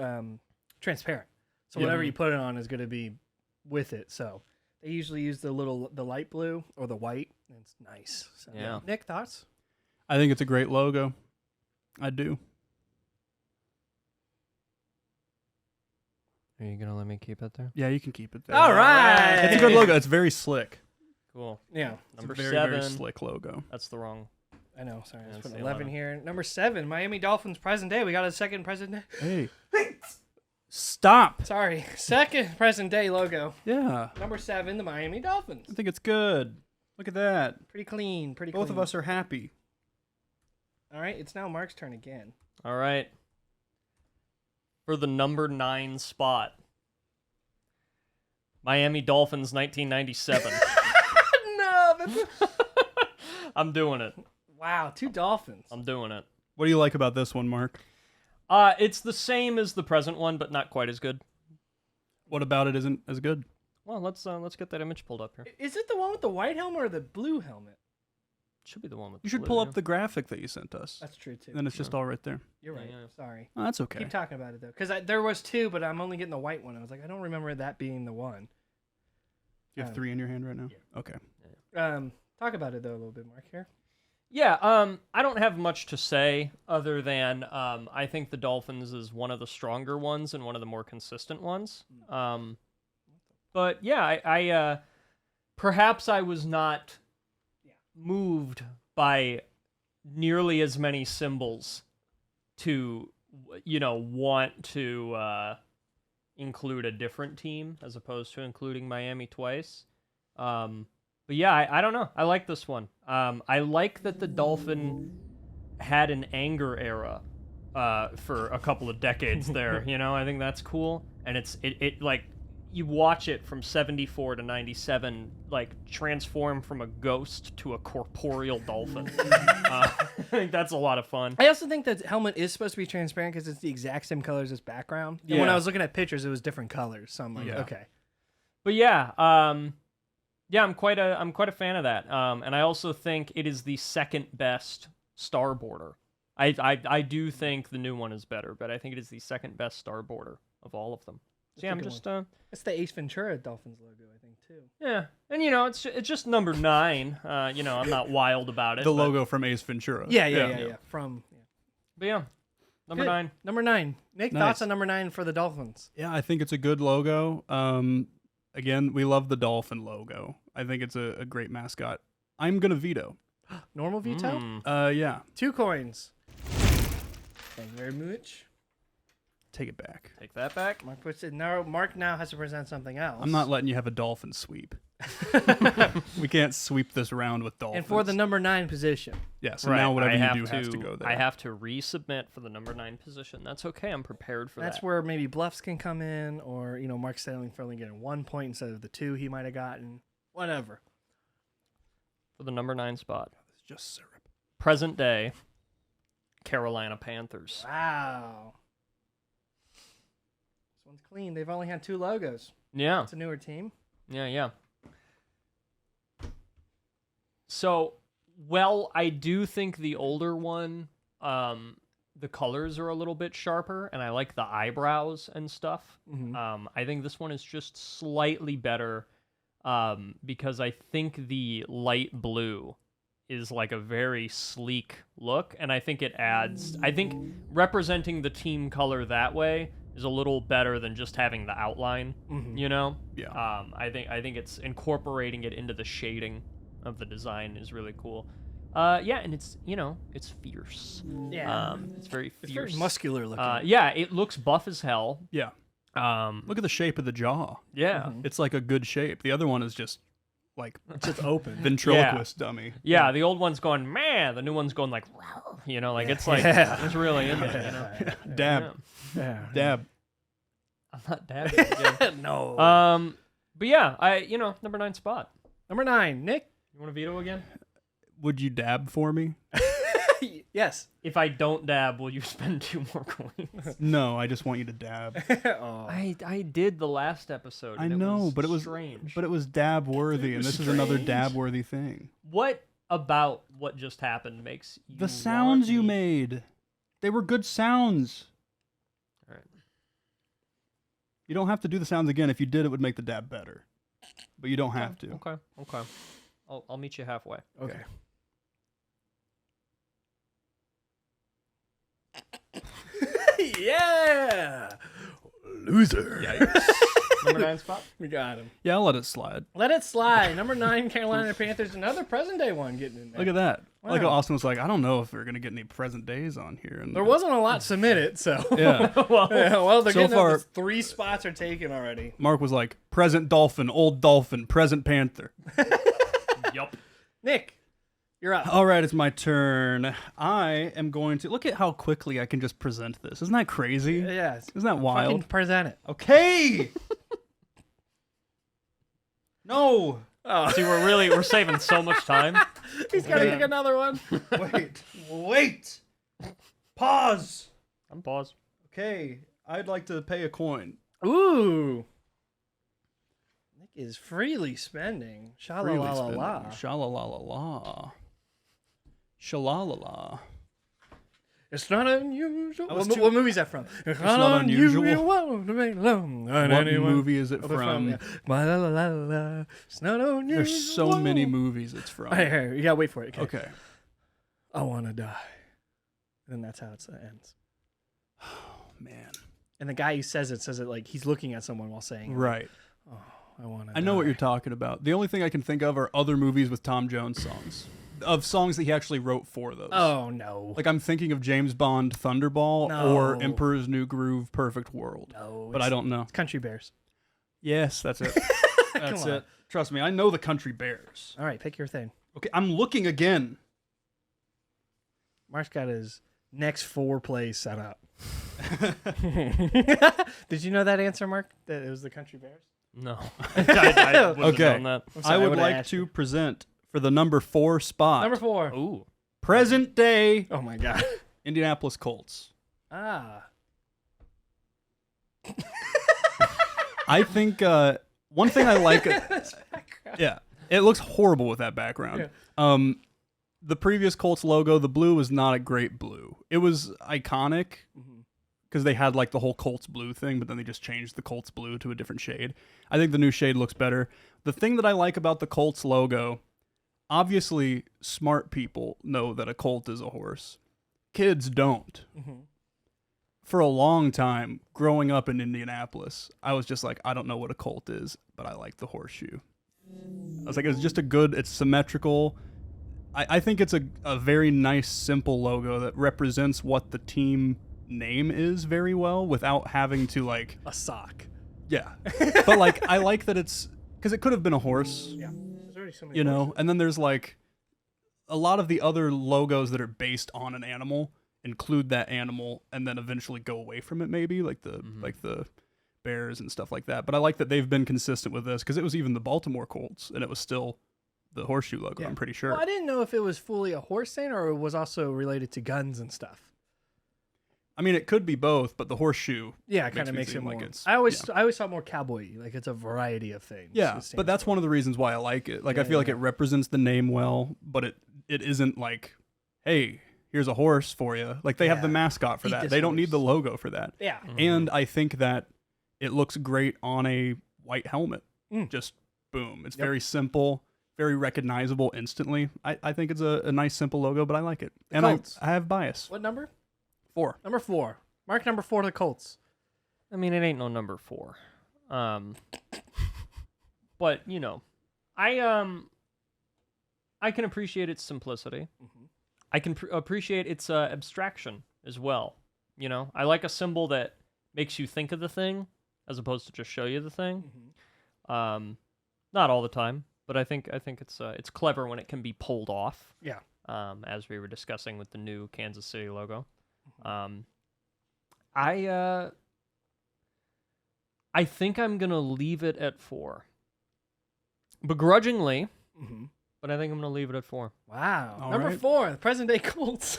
transparent. So whatever you put it on is going to be with it. So they usually use the light blue or the white. And it's nice. So, yeah. Nick, thoughts? I think it's a great logo. I do. Are you going to let me keep it there? Yeah, you can keep it there. All right. It's a good logo. It's very slick. Cool. Yeah. Number Very, 7. very slick logo. That's the wrong. I know. Sorry, I That's just put the 11 11. here. Number 7, Miami Dolphins present day. We got a second present day. Hey. Stop. Sorry, second present day logo. Yeah. Number 7, the Miami Dolphins. I think it's good. Look at that. Pretty clean. Pretty. Both clean. of us are happy. All right, it's now Mark's turn again. All right. For the number 9 spot, Miami Dolphins 1997. No, that's I'm doing it. wow. 2 Dolphins. I'm doing it. What do you like about this one, Mark? It's the same as the present one, but not quite as good. What about it isn't as good? Well, let's get that image pulled up here. Is it the one with the white helmet or the blue helmet? Should be the one with. You should blue, pull yeah. up the graphic that you sent us. That's true too. And then it's just all right there. You're right. Yeah. Sorry. Oh, that's okay. Keep talking about it though, because there was 2, but I'm only getting the white one. I was like, I don't remember that being the one. You have 3 in your hand right now? Yeah. Okay. Talk about it though a little bit, Mark. Here. Yeah, I don't have much to say other than I think the Dolphins is one of the stronger ones and one of the more consistent ones. But yeah, I perhaps I was not moved by nearly as many symbols to want to include a different team as opposed to including Miami twice. But yeah, I don't know. I like this one. I like that the Dolphin had an anger era for a couple of decades there. I think that's cool. And it like you watch it from 74 to 97, like transform from a ghost to a corporeal dolphin. I think that's a lot of fun. I also think that helmet is supposed to be transparent because it's the exact same colors as background. And when Yeah. I was looking at pictures, it was different colors. So I'm like, Yeah. okay. But yeah, I'm quite a fan of that. And I also think it is the second best star border. I do think the new one is better, but I think it is the second best star border of all of them. So yeah, I'm That's a just It's the Ace Ventura Dolphins logo, I think, too. yeah, and it's just number 9. I'm not wild about it. The but- logo from Ace Ventura. Yeah. But yeah, number Good. 9. Number 9. Nick, Nice. thoughts on number 9 for the Dolphins? Yeah, I think it's a good logo. Again, we love the dolphin logo. I think it's a great mascot. I'm gonna veto. Normal veto? Yeah, 2 coins. Thank you very much. take it back. Take that back. Mark puts it. Now, Mark now has to present something else. I'm not letting you have a dolphin sweep. We can't sweep this round with dolphins. And for the number 9 position. yeah, so now whatever you do has to go there. I have to resubmit for the number 9 position. That's okay. I'm prepared for That's that. where maybe bluffs can come in, or Mark settling for only getting 1 point instead of the 2 he might have gotten. Whatever. For the number 9 spot. It's just syrup. Present day, Carolina Panthers. Wow. This one's clean. They've only had 2 logos. Yeah. It's a newer team. Yeah. So, I do think the older one, the colors are a little bit sharper, and I like the eyebrows and stuff. Mm-hmm. I think this one is just slightly better because I think the light blue is like a very sleek look, and I think it adds. I think representing the team color that way is a little better than just having the outline. Mhm. Yeah. I think it's incorporating it into the shading of the design is really cool. And it's it's fierce. Yeah. It's very fierce. It's very muscular looking. Yeah, it looks buff as hell. Yeah. Look at the shape of the jaw. Yeah. Mhm. It's like a good shape. The other one is just like It's just open. ventriloquist dummy. Yeah, the old one's going, man. The new one's going like, rawr. It's like, Yeah. it's really in there, Dab. Yeah. Dab. I'm not dabbing again. No. But yeah, number 9 spot. Number 9, Nick. You want to veto again? Would you dab for me? Yes. If I don't dab, will you spend 2 more coins? No, I just want you to dab. Oh. I did the last episode. I and know, but it was strange. But it was dab worthy, and this is another dab worthy thing. What about what just happened makes you The sounds want you me- made, they were good sounds. All right. You don't have to do the sounds again. If you did, it would make the dab better. But you don't have to. Okay. I'll meet you halfway. Okay. Yeah. Loser. Number 9 spot. We got him. Yeah, I'll let it slide. Let it slide. Number 9, Carolina Panthers. Another present day one getting in there. Look at that. Wow. Like Austin was like, I don't know if we're gonna get any present days on here. And There wasn't a lot submitted, so. Yeah. well, they're So getting far- up to 3 spots are taken already. Mark was like, present Dolphin, old Dolphin, present Panther. Yup. Nick, you're up. All right, it's my turn. I am going to look at how quickly I can just present this. Isn't that crazy? Yeah. Isn't that wild? Fucking present it. Okay. No. Oh, See, we're saving so much time. he's got to pick another one. Wait. Pause. I'm paused. Okay, I'd like to pay a coin. Ooh. Nick is freely spending. Freely Sha-la-la-la-la. spending. Sha-la-la-la-la. Sha-la-la-la. It's not unusual. was What, too- what movie is that from? It's not unusual. to make love on What anyone. movie is it Oh, they're from? yeah. La-la-la-la-la. It's not unusual. There's so many movies it's from. Hey, you gotta wait for it. Okay. Okay. I want to die. And then that's how it ends. Oh, man. And the guy who says it like he's looking at someone while saying, it. Right. Oh, I want to I know what you're talking about. The only thing I can think of are other movies with Tom Jones songs. Of songs that he actually wrote for those. Oh, no. Like I'm thinking of James Bond Thunderball No. or Emperor's New Groove Perfect World. No. But I don't know. Country Bears. Yes, that's it. That's Come on. it. Trust me, I know the Country Bears. All right, pick your thing. Okay, I'm looking again. Mark's got his next 4 plays set up. Did you know that answer, Mark? That it was the Country Bears? No. I wouldn't have Okay. known that. I'm sorry, I would would've like asked to you. present for the number 4 spot. Number 4. Ooh. Present day Oh my god. Indianapolis Colts. Ah. I think one thing I like. Yeah, it looks horrible with that background. Yeah. The previous Colts logo, the blue was not a great blue. It was iconic because they had like the whole Colts blue thing, but then they just changed the Colts blue to a different shade. I think the new shade looks better. The thing that I like about the Colts logo, obviously smart people know that a Colt is a horse. Kids don't. For a long time, growing up in Indianapolis, I was just like, I don't know what a Colt is, but I like the horseshoe. I was like, it's just it's symmetrical. I think it's a very nice, simple logo that represents what the team name is very well without having to like, A sock. yeah. But like, I like that it's, because it could have been a horse, Yeah. There's already so many you know, horses. and then there's like a lot of the other logos that are based on an animal include that animal and then eventually go away from it, maybe like the Bears and stuff like that. But I like that they've been consistent with this because it was even the Baltimore Colts and it was still the horseshoe logo. Yeah. I'm pretty sure. Well, I didn't know if it was fully a horse thing or it was also related to guns and stuff. I mean, it could be both, but the horseshoe. Yeah, it kind of me makes it seem more. like it's. I always thought more cowboy, like it's a variety of things. Yeah, it stands but that's for. one of the reasons why I like it. Like, I Yeah, feel like yeah. it represents the name well, but it isn't like, hey, here's a horse for you. Like, they have the Yeah. mascot for Eat that. this They don't need the horse. logo for that. Yeah. And I think that it looks great on a white helmet. Mm. Just boom. It's Yep. very simple, very recognizable instantly. I think it's a nice, simple logo, but I like it. And Colts. I have bias. What number? 4. Number 4. Mark number 4 to the Colts. I mean, it ain't no number 4. But you know, I can appreciate its simplicity. I can appreciate its abstraction as well. You know, I like a symbol that makes you think of the thing as opposed to just show you the thing. Not all the time, but I think it's clever when it can be pulled off. Yeah. As we were discussing with the new Kansas City logo. I think I'm gonna leave it at 4. Begrudgingly, but I think I'm gonna leave it at 4. Wow. All Number right. 4, the present day Colts.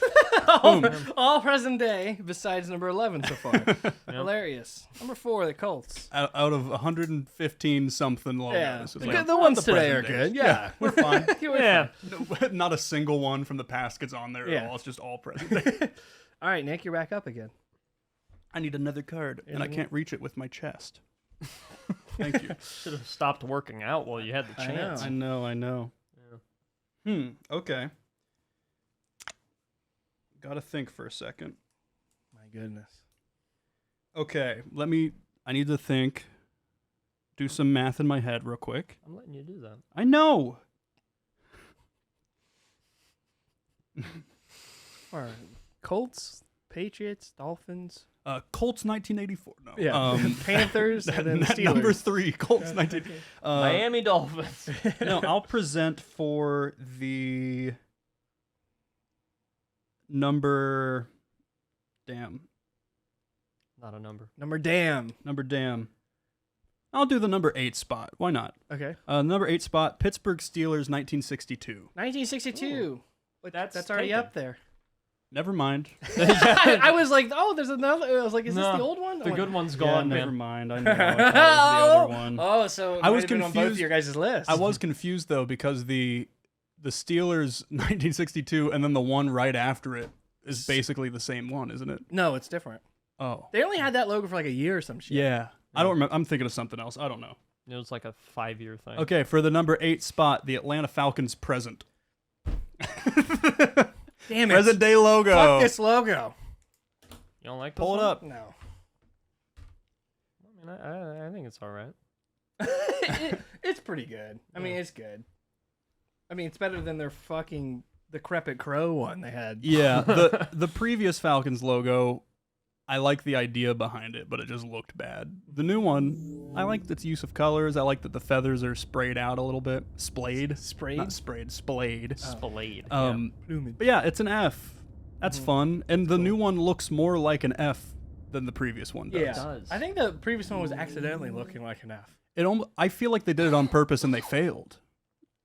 all present day besides number 11 so far. Hilarious. Number 4, the Colts. Out of 115 something logos. Yeah. It's The, like, the ones the today are present good. days. Yeah. We're fine. Yeah. Not a single one from the past gets on there Yeah. at all. It's just all present day. All right, Nick, you're back up again. I need another card, and I Yeah. can't reach it with my chest. Thank you. Should have stopped working out while you had the I chance. know. I know. Okay. Gotta think for a second. My goodness. Okay, I need to think. do some math in my head real quick. I'm letting you do that. I know. Or Colts, Patriots, Dolphins. Colts 1984. No. Yeah. Panthers and then Steelers. Number 3, Colts 19. Miami Dolphins. No, I'll present for the number. Damn. Not a number. Number damn. Number damn. I'll do the number 8 spot. Why not? Okay. Number 8 spot, Pittsburgh Steelers 1962. 1962. But that's already taken. up there. Never mind. I was like, oh, there's another. I was like, is this No, the old one? The good one's Yeah, gone, never man. mind. I know. I thought it was the other one. Oh, so it I was might have been on both of confused. your guys' list. I was confused though because the Steelers 1962 and then the one right after it is basically the same one, isn't it? No, it's different. Oh. They only had that logo for like a year or some shit. Yeah. I don't remember. I'm thinking of something else. I don't know. It was like a 5-year thing. Okay, for the number 8 spot, the Atlanta Falcons present. Damn it. Present day logo. Fuck this logo. You don't like Pull it this one? up. No. I mean, I think it's all right. It's pretty good. I mean, it's good. I mean, it's better than their fucking decrepit crow one they had. Yeah, the previous Falcons logo, I like the idea behind it, but it just looked bad. The new one, I like its use of colors. I like that the feathers are sprayed out a little bit. Splayed. Sprayed? Not sprayed, splayed. Splayed. Plumage. But yeah, it's an F. That's fun. And the new one looks more like an F than the previous one does. Yeah. does. I think the previous one was accidentally looking like an F. I feel like they did it on purpose and they failed.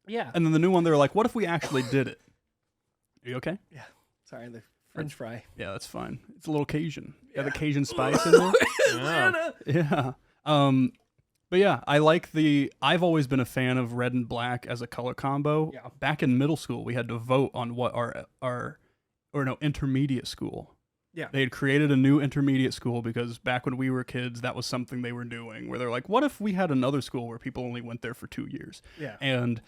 Yeah. And then the new one, they were like, what if we actually did it? Are you okay? Yeah. Sorry, the French fry. Yeah, that's fine. It's a little Cajun. Yeah, the Cajun spice in there. Yeah. Yeah. But yeah, I've always been a fan of red and black as a color combo. Yeah. Back in middle school, we had to vote on what intermediate school. Yeah. They had created a new intermediate school because back when we were kids, that was something they were doing where they're like, what if we had another school where people only went there for 2 years? Yeah. And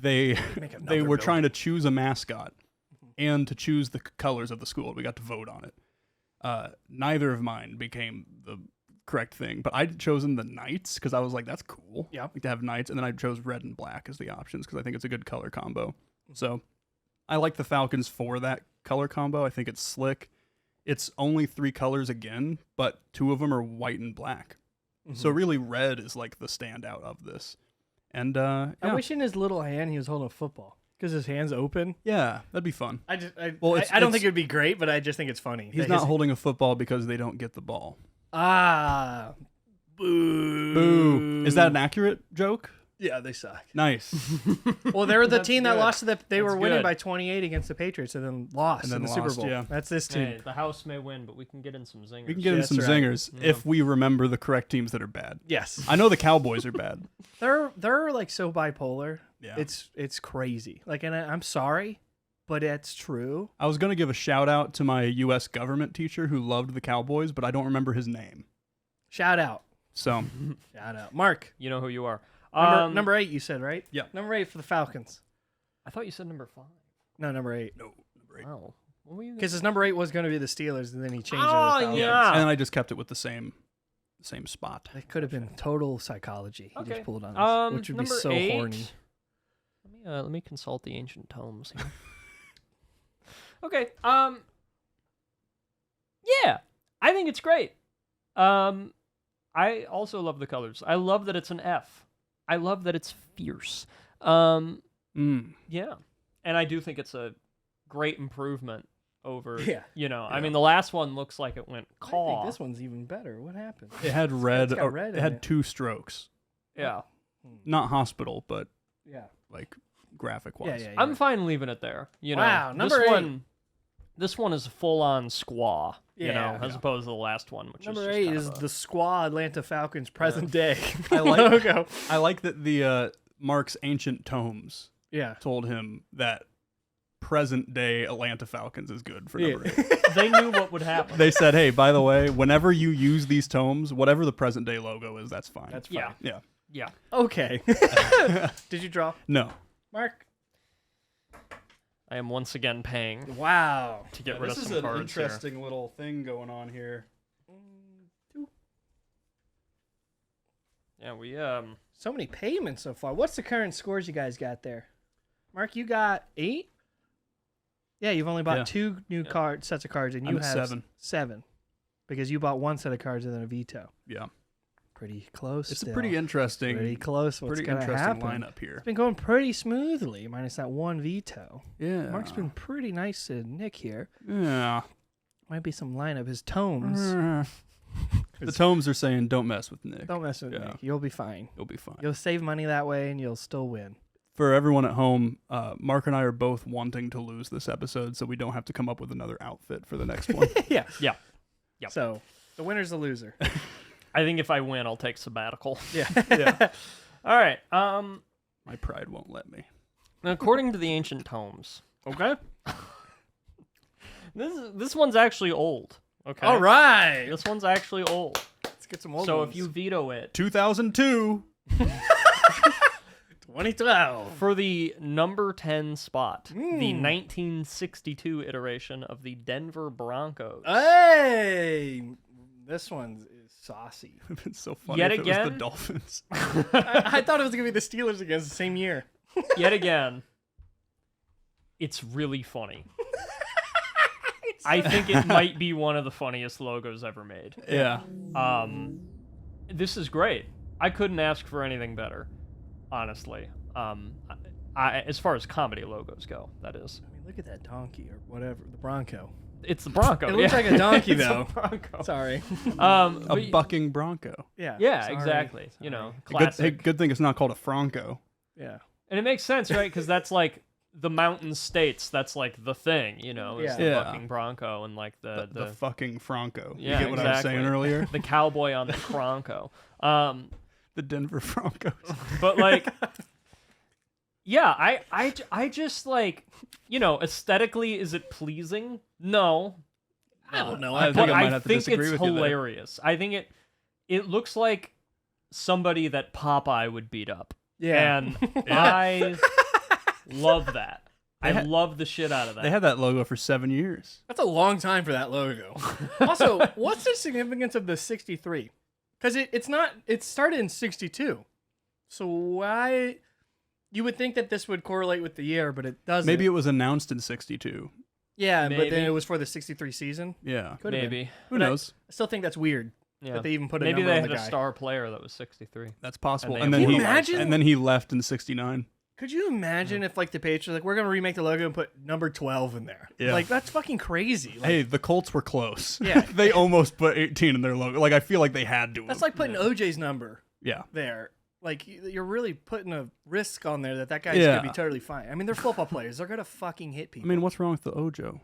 they Make another they were building. trying to choose a mascot and to choose the colors of the school. We got to vote on it. Neither of mine became the correct thing, but I'd chosen the Knights because I was like, that's cool. Yeah. Like to have Knights, and then I chose red and black as the options because I think it's a good color combo. So I like the Falcons for that color combo. I think it's slick. It's only 3 colors again, but 2 of them are white and black. So really red is like the standout of this. And I yeah. wish in his little hand he was holding a football because his hand's open. Yeah, that'd be fun. I don't it's- think it would be great, but I just think it's funny. He's that not his- holding a football because they don't get the ball. Ah. Boo. Boo. Is that an accurate joke? Yeah, they suck. Nice. Well, they were the That's team that good. lost to they were That's winning good. by 28 against the Patriots and then lost And then in the lost, Super Bowl. yeah. That's this team. Hey, the house may win, but we can get in some zingers. We can get in That's some right. zingers Yeah. if we remember the correct teams that are bad. Yes. I know the Cowboys are bad. They're like so bipolar. Yeah. It's crazy. Like, and I'm sorry, but it's true. I was going to give a shout out to my U.S. government teacher who loved the Cowboys, but I don't remember his name. Shout out. So, Shout out. Mark. You know who you are. Number 8 you said, right? Yeah. Number 8 for the Falcons. I thought you said number 5. No, number 8. no, number 8. Wow. What were you? Because his number 8 was going to be the Steelers, and then he changed it to the Oh, Falcons. yeah. And then I just kept it with the same spot. That could have been total psychology. He Okay. just pulled on us, which would be number so 8. horny. Let me consult the ancient tomes here. Okay. Yeah, I think it's great. I also love the colors. I love that it's an F. I love that it's fierce. Yeah, and I do think it's a great improvement over. Yeah. I mean, the last one looks like it went I caw. think this one's even better. What happened? It had red. got red it in had it. 2 strokes. Yeah, Not hospital, but Yeah. like graphic wise. Yeah. I'm fine leaving it there. Wow, number this 8. one. This one is full on squaw. Yeah. As opposed to the last one, which Number is just 8 kind is of a- the Squaw Atlanta Falcons present day I like- logo. I like that the Mark's ancient tomes Yeah. told him that present day Atlanta Falcons is good for number 8. They knew what would happen. They said, hey, by the way, whenever you use these tomes, whatever the present day logo is, that's fine. That's fine. Yeah. yeah. Yeah. Okay. Did you draw? No. Mark? I am once again paying Wow. to get rid of some cards here. little thing going on here. Yeah, we So many payments so far. What's the current scores you guys got there? Mark, you got 8? Yeah, you've only bought 2 new sets of cards, and you I'm at have 7. 7. Because you bought 1 set of cards and then a veto. Yeah. Pretty close. It's still. a pretty interesting, Pretty close. What's pretty gonna interesting happen? lineup here. It's been going pretty smoothly, minus that 1 veto. Yeah. Mark's been pretty nice to Nick here. Yeah. Might be some lineup. His tomes. The tomes are saying don't mess with Nick. Don't mess with Nick. You'll be fine. You'll be fine. You'll save money that way, and you'll still win. For everyone at home, Mark and I are both wanting to lose this episode so we don't have to come up with another outfit for the next one. Yeah. Yep. So the winner's the loser. I think if I win, I'll take sabbatical. Yeah. Yeah. All right. My pride won't let me. According to the ancient tomes, Okay. this one's actually old. Okay. All right. This one's actually old. Let's get some old So ones. if you veto it 2002. 2012. for the number 10 spot, the 1962 iteration of the Denver Broncos. Hey, this one is saucy. It's so funny Yet if it was again? the Dolphins. I thought it was gonna be the Steelers against the same year. Yet again, it's really funny. I think it might be one of the funniest logos ever made. Yeah. This is great. I couldn't ask for anything better, honestly. As far as comedy logos go, that is. I mean, look at that donkey or whatever, the Bronco. It's the Bronco. It looks yeah. like a donkey It's though. a Bronco. Sorry. A bucking Bronco. Yeah. Yeah, sorry. exactly. You know, Good, classic. hey, good thing it's not called a Franco. Yeah. And it makes sense, right? Because that's like the mountain states. That's like the thing, you know, is Yeah. the Yeah. bucking Bronco and like The fucking Franco. Yeah, you get what I was saying exactly. earlier? the cowboy on the Bronco. The Denver Broncos. But like, yeah, I just like, you know, aesthetically, is it pleasing? No. I don't know. I But think I might I have to think disagree it's with you there. hilarious. I think it looks like somebody that Popeye would beat up. Yeah. And I love that. I love the shit out of that. They had that logo for 7 years. That's a long time for that logo. Also, what's the significance of the 63? Because it's not. It started in 62. So why? You would think that this would correlate with the year, but it doesn't. Maybe it was announced in 62. Yeah, but then Maybe. it was for the 63 season. Yeah. Could've been. Maybe. Who But knows? I still think that's weird Yeah. that they even put a Maybe number they on had the a guy. star player that was 63. That's possible. And And they then he immortalized it? and then he left in 69. Could you imagine if like the Patriots were like, we're gonna remake the logo and put number 12 in there? Yeah. Like that's fucking crazy. Like, Hey, the Colts were close. Yeah. They almost put 18 in their logo. Like I feel like they had to. that's like putting OJ's number yeah. there. Like you're really putting a risk on there that guy's Yeah. gonna be totally fine. I mean, they're football players. They're gonna fucking hit I people. mean, what's wrong with the Ojo?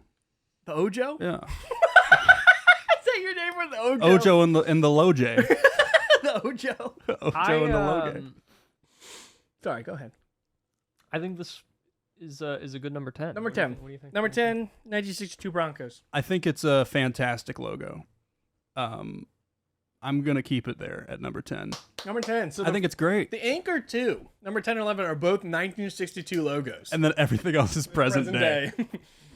The Ojo? Yeah. Is that your name for the Ojo? Ojo and the Loj. The Ojo. Ojo and the Loj. Sorry, go ahead. I think this is a good number 10. Number What do you 10. think- What do you think? Number 10, 1962 Broncos. I think it's a fantastic logo. I'm gonna keep it there at number 10. Number 10. So I think it's great. the Anchor 2, number 10 and 11 are both 1962 logos. And then everything else is present day.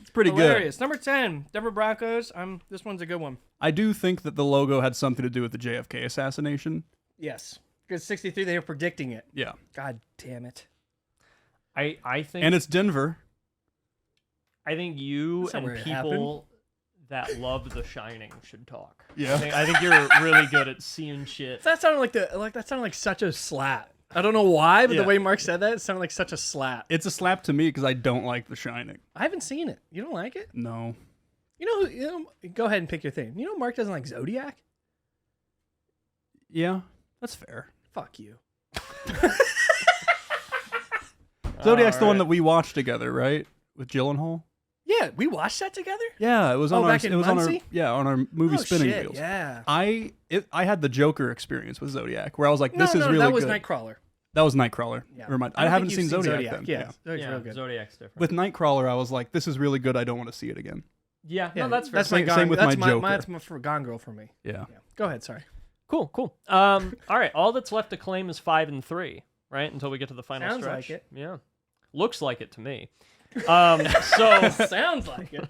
It's pretty Hilarious. Number 10, Denver Broncos. This one's a good one. I do think that the logo had something to do with the JFK assassination. Yes. Because 63, they were predicting it. Yeah. God damn it. I think And it's Denver. I think you That's not and where it people that love The Shining should talk. Yeah. I think you're really good at seeing shit. That sounded like such a slap. I don't know why, but Yeah. the way Mark said that, it sounded like such a slap. It's a slap to me because I don't like The Shining. I haven't seen it. You don't like it? No. You know, go ahead and pick your thing. You know Mark doesn't like Zodiac? Yeah, that's fair. Fuck you. Zodiac's the one Alright. that we watched together, right? With Gyllenhaal. Yeah, we watched that together? Yeah, it was Oh, on our. back in It was on our. Muncie? Yeah, on our movie Oh, spinning shit, wheels. yeah. I had the Joker experience with Zodiac, where I was like, "This no, is really that was good." Nightcrawler. that was Nightcrawler. Yeah. Never mind. I I don't haven't think seen you've Zodiac then. Yeah, Zodiac's Yeah, real good. Zodiac's different. With Nightcrawler, I was like, "This is really good. I don't want to see it again." yeah, Yeah, no, that's fair. that's my Same- Gone, same with that's my Joker. That's my for Gone Girl for me. Yeah. Yeah. Go ahead, sorry. Cool. All right, all that's left to claim is 5 and 3, right? Until we get to the final Sounds stretch. like it. Yeah, looks like it to me. So Sounds like it.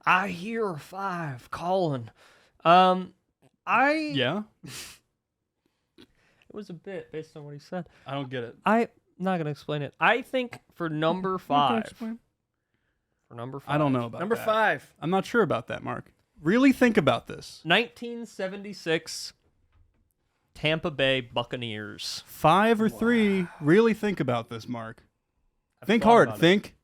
I hear 5 calling. I Yeah. It was a bit based on what he said. I don't get it. I'm not gonna explain it. I think for number 5. For number 5. I don't know about Number that. 5. I'm not sure about that, Mark. Really think about this. 1976 Tampa Bay Buccaneers. 5 or 3. Really think about this, Mark. Think thought hard. about it. Think.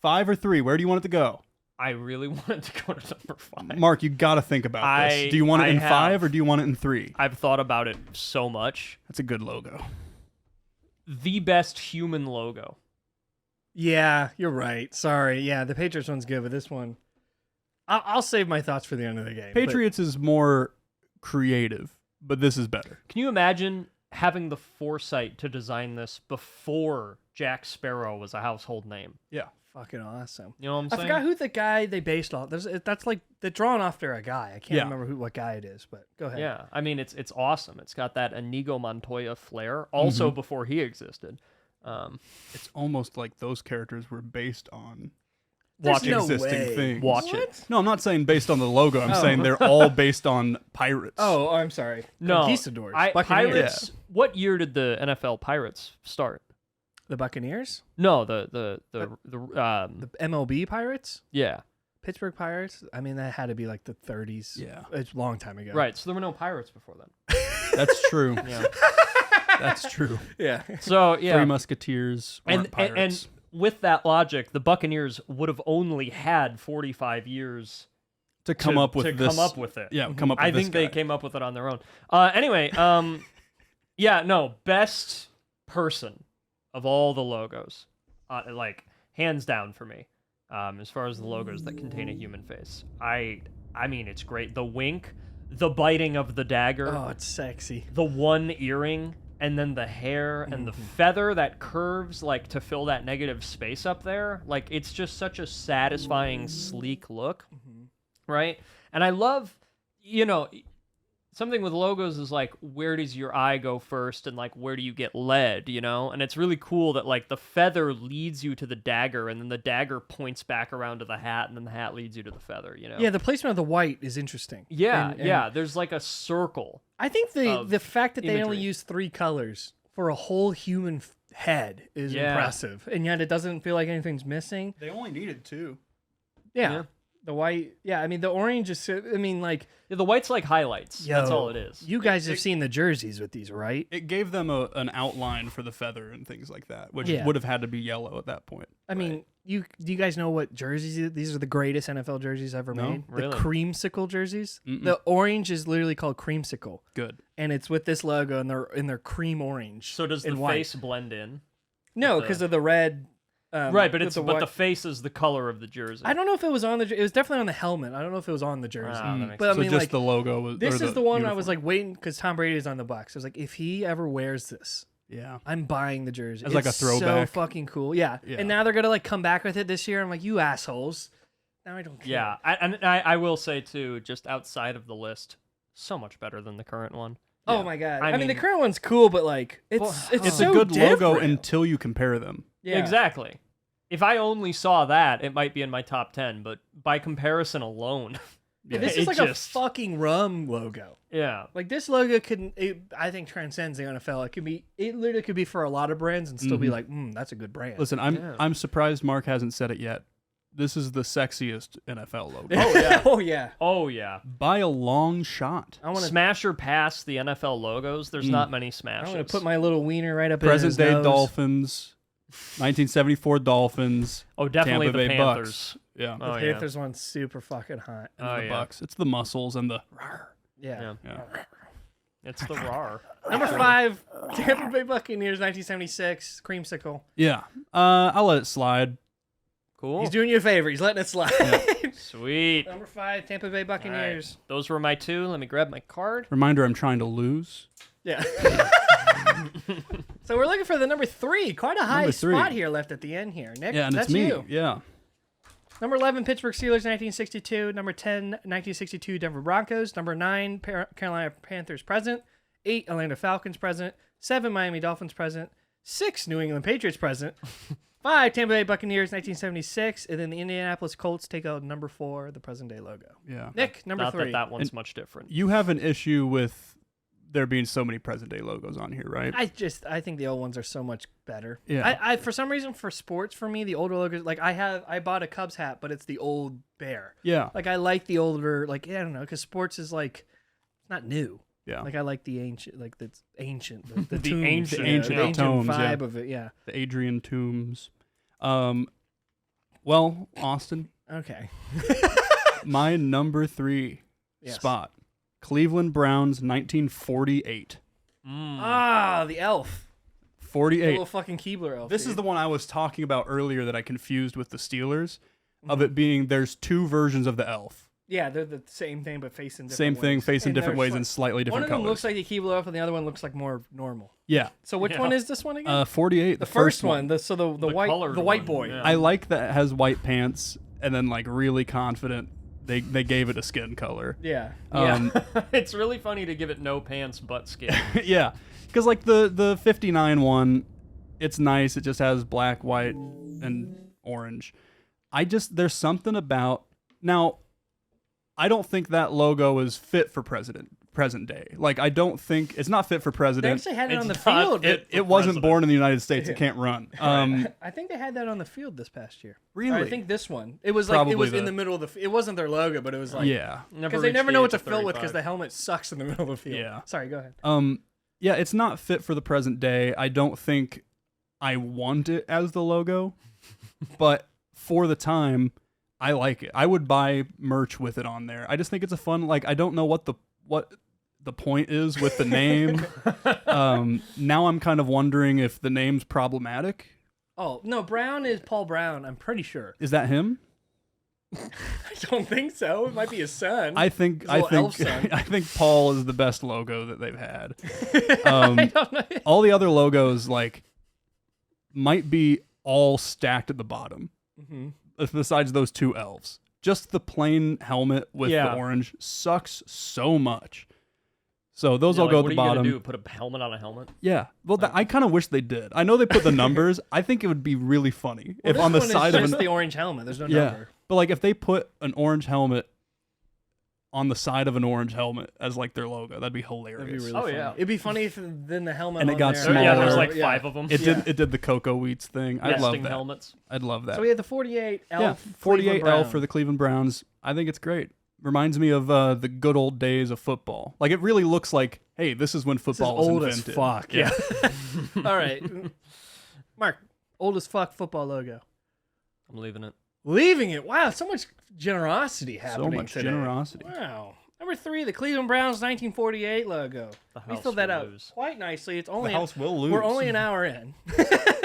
5 or 3. Where do you want it to go? I really wanted to go to number 5. Mark, you got to think about this. Do you want it in 5 or do you want it in 3? I've thought about it so much. That's a good logo. The best human logo. Yeah, you're right. Sorry. Yeah, the Patriots one's good, but this one, I'll save my thoughts for the end of the game. Patriots is more creative, but this is better. Can you imagine having the foresight to design this before Jack Sparrow was a household name? Yeah. Fucking awesome. You know what I'm I saying? forgot who the guy they based off. That's like they're drawn after a guy. I can't Yeah. remember what guy it is, but go ahead. Yeah, I mean it's awesome. It's got that Inigo Montoya flair, also before he existed. It's almost like those characters were based on There's no existing way. things. Watch What? it. No, I'm not saying based on the logo. I'm Oh. saying they're all based on pirates. Oh, I'm sorry. No, Conquistadors. Buccaneers. Pirates. What year did the NFL Pirates start? The Buccaneers? No, the MLB Pirates? yeah, Pittsburgh Pirates? I mean, that had to be like the 30s. Yeah. It's a long time ago. right. So there were no pirates before then. That's true. Yeah. That's true. Yeah. So yeah, Three Musketeers weren't and pirates. with that logic, the Buccaneers would have only had 45 years to come up with to this. come up with it. Yeah, come up with I this think they guy. came up with it on their own. Anyway, yeah, no, best person of all the logos, like hands down for me, as far as the logos that contain a human face. I mean, it's great. The wink, the biting of the dagger, Oh, it's sexy. the one earring, and then the hair and the feather that curves like to fill that negative space up there. Like it's just such a satisfying, sleek look, right? And I love, you know, something with logos is like, where does your eye go first, and like where do you get led, you know? And it's really cool that like the feather leads you to the dagger, and then the dagger points back around to the hat, and then the hat leads you to the feather, you know? Yeah, the placement of the white is interesting. Yeah, And yeah. There's like a circle. I think the Of fact that they only imagery. use 3 colors for a whole human head is Yeah. impressive, and yet it doesn't feel like anything's missing. They only needed 2. Yeah. Yeah. The white, yeah, I mean, the orange is, I mean, like, Yeah, the white's like highlights. That's yo, all it is. You guys have seen the jerseys with these, right? It gave them an outline for the feather and things like that, which Yeah. would have had to be yellow at that point. I mean, do you guys know what jerseys? These are the greatest NFL jerseys ever No? made. Really? The creamsicle jerseys. Mm-mm. The orange is literally called creamsicle, Good. and it's with this logo, and they're in their cream orange. So does the and white. face blend in? No, with the- because of the red. Right, but with it's the but white. the face is the color of the jersey. I don't know if it was on the. It was definitely on the helmet. I don't know if it was on the jersey. Ah, that makes But I so mean, just like, the logo was. this or is the one I was uniform. like waiting because Tom Brady is on the Bucs. I was like, if he ever wears this, yeah. I'm buying the jersey. As like a It's throwback. So fucking cool. Yeah. Yeah. And now they're gonna like come back with it this year. I'm like, you assholes. Now I don't care. Yeah, I will say too, just outside of the list, so much better than the current one. Oh Yeah. my god. I I mean, the mean- current one's cool, but like, it's Well, It's so a good logo different. until you compare them. Yeah. Exactly. If I only saw that, it might be in my top 10, but by comparison alone, Yeah, this it is like a just- fucking rum logo. yeah. Like this logo I think transcends the NFL. It literally could be for a lot of brands and still be like, that's a good brand. Listen, Yeah. I'm surprised Mark hasn't said it yet. This is the sexiest NFL logo Oh yeah. Oh yeah. Oh yeah. by a long shot. I want to. Smash or pass the NFL logos. There's not many I smashes. want to put my little wiener right up Present in his day nose. Dolphins, 1974 Dolphins, oh, definitely Tampa the Bay Panthers. Bucks. Yeah, The Oh yeah. Panthers one's super fucking hot. and Oh, the yeah. Bucks. It's the muscles and the. Yeah. Yeah. Yeah. It's the RAR. Number 5, Tampa Bay Buccaneers, 1976, creamsicle. Yeah. I'll let it slide. Cool. He's doing you a favor. He's letting it slide. Sweet. Number 5, Tampa Bay All right. Buccaneers. Those were my 2. Let me grab my card. Reminder: I'm trying to lose. Yeah. So we're looking for the number 3. Quite a high Number 3. spot here left at the end here. Nick, Yeah, and that's it's me. you. Yeah. Number 11, Pittsburgh Steelers, 1962. Number 10, 1962, Denver Broncos. Number 9, Carolina Panthers present. 8, Atlanta Falcons present. 7, Miami Dolphins present. 6, New England Patriots present. 5, Tampa Bay Buccaneers, 1976. And then the Indianapolis Colts take out number 4, the present day logo. Yeah. Nick, number Not 3. that that one's much different. You have an issue with there being so many present day logos on here, right? I think the old ones are so much better. Yeah. I for some reason for sports for me the older logos like I bought a Cubs hat but it's the old bear. Yeah. Like I like the older I don't know because sports is like it's not new. Yeah. Like I like the ancient the ancient the The tombs, ancient- the ancient tomes, vibe yeah. of it. Yeah. The Adrian Tombs. Well, Austin, Okay. my number 3 Yes. spot, Cleveland Browns, 1948. Ah, the elf. The 48. little fucking Keebler elf. This is dude. the one I was talking about earlier that I confused with the Steelers, of it being there's 2 versions of the elf. Yeah, they're the same thing but facing different Same thing, ways. facing And different they're ways in slightly different one of them colors. looks like the Keebler elf and the other one looks like more normal. Yeah. So which Yeah. one is this one again? 48. the first one. The white colored the white one, boy. yeah. I like that it has white pants and then like really confident they gave it a skin color. Yeah. It's really funny to give it no pants but skin. Yeah. Because like the 59 one, it's nice. It just has black, white, and orange. There's something about now. I don't think that logo is fit for present day. Like I don't think it's not fit for They president. actually had it on the It's not- field. It wasn't born in the United States. It can't run. I think they had that on the field this past year. Really? I think this one. It was like Probably it was the- in the middle of the. It wasn't their logo, but it was like Yeah. because they never know what to fill with because the helmet sucks in the middle of the field. Yeah. Sorry, go ahead. Yeah, it's not fit for the present day. I don't think I want it as the logo, but for the time, I like it. I would buy merch with it on there. I just think it's a fun. Like I don't know what the point is with the name. Now I'm kind of wondering if the name's problematic. Oh no, Brown is Paul Brown. I'm pretty sure. Is that him? I don't think so. It might be his son. I think little elf son. I think Paul is the best logo that they've had. I don't know. All the other logos like might be all stacked at the bottom. Besides those 2 elves, just the plain helmet with the orange sucks so much. So those all go at the What are bottom. you gonna do? Put a helmet on a helmet? Yeah, well, I kind of wish they did. I know they put the numbers. I think it would be really funny if This on the one side is of just an the orange helmet. There's no yeah, number. but like if they put an orange helmet on the side of an orange helmet as like their logo, that'd be hilarious. That'd be really Oh, funny. yeah. It'd be funny if then the helmet And it on got there- smaller. Yeah, there's Or- like yeah. 5 of them. It did the cocoa wheats thing. I'd love Nesting that. helmets. I'd love that. So we had the 48 elf. Yeah, 48 Cleveland L Brown. for the Cleveland Browns. I think it's great. Reminds me of the good old days of football. Like it really looks like, hey, this is when This is football was old invented. as fuck. Yeah. All right, Mark. Old as fuck football logo. I'm leaving it. Leaving it. Wow, so much generosity So happening much today. generosity. Wow. Number 3, the Cleveland Browns 1948 logo. The We house filled that will out lose. quite nicely. It's The only house will lose. we're only an hour in.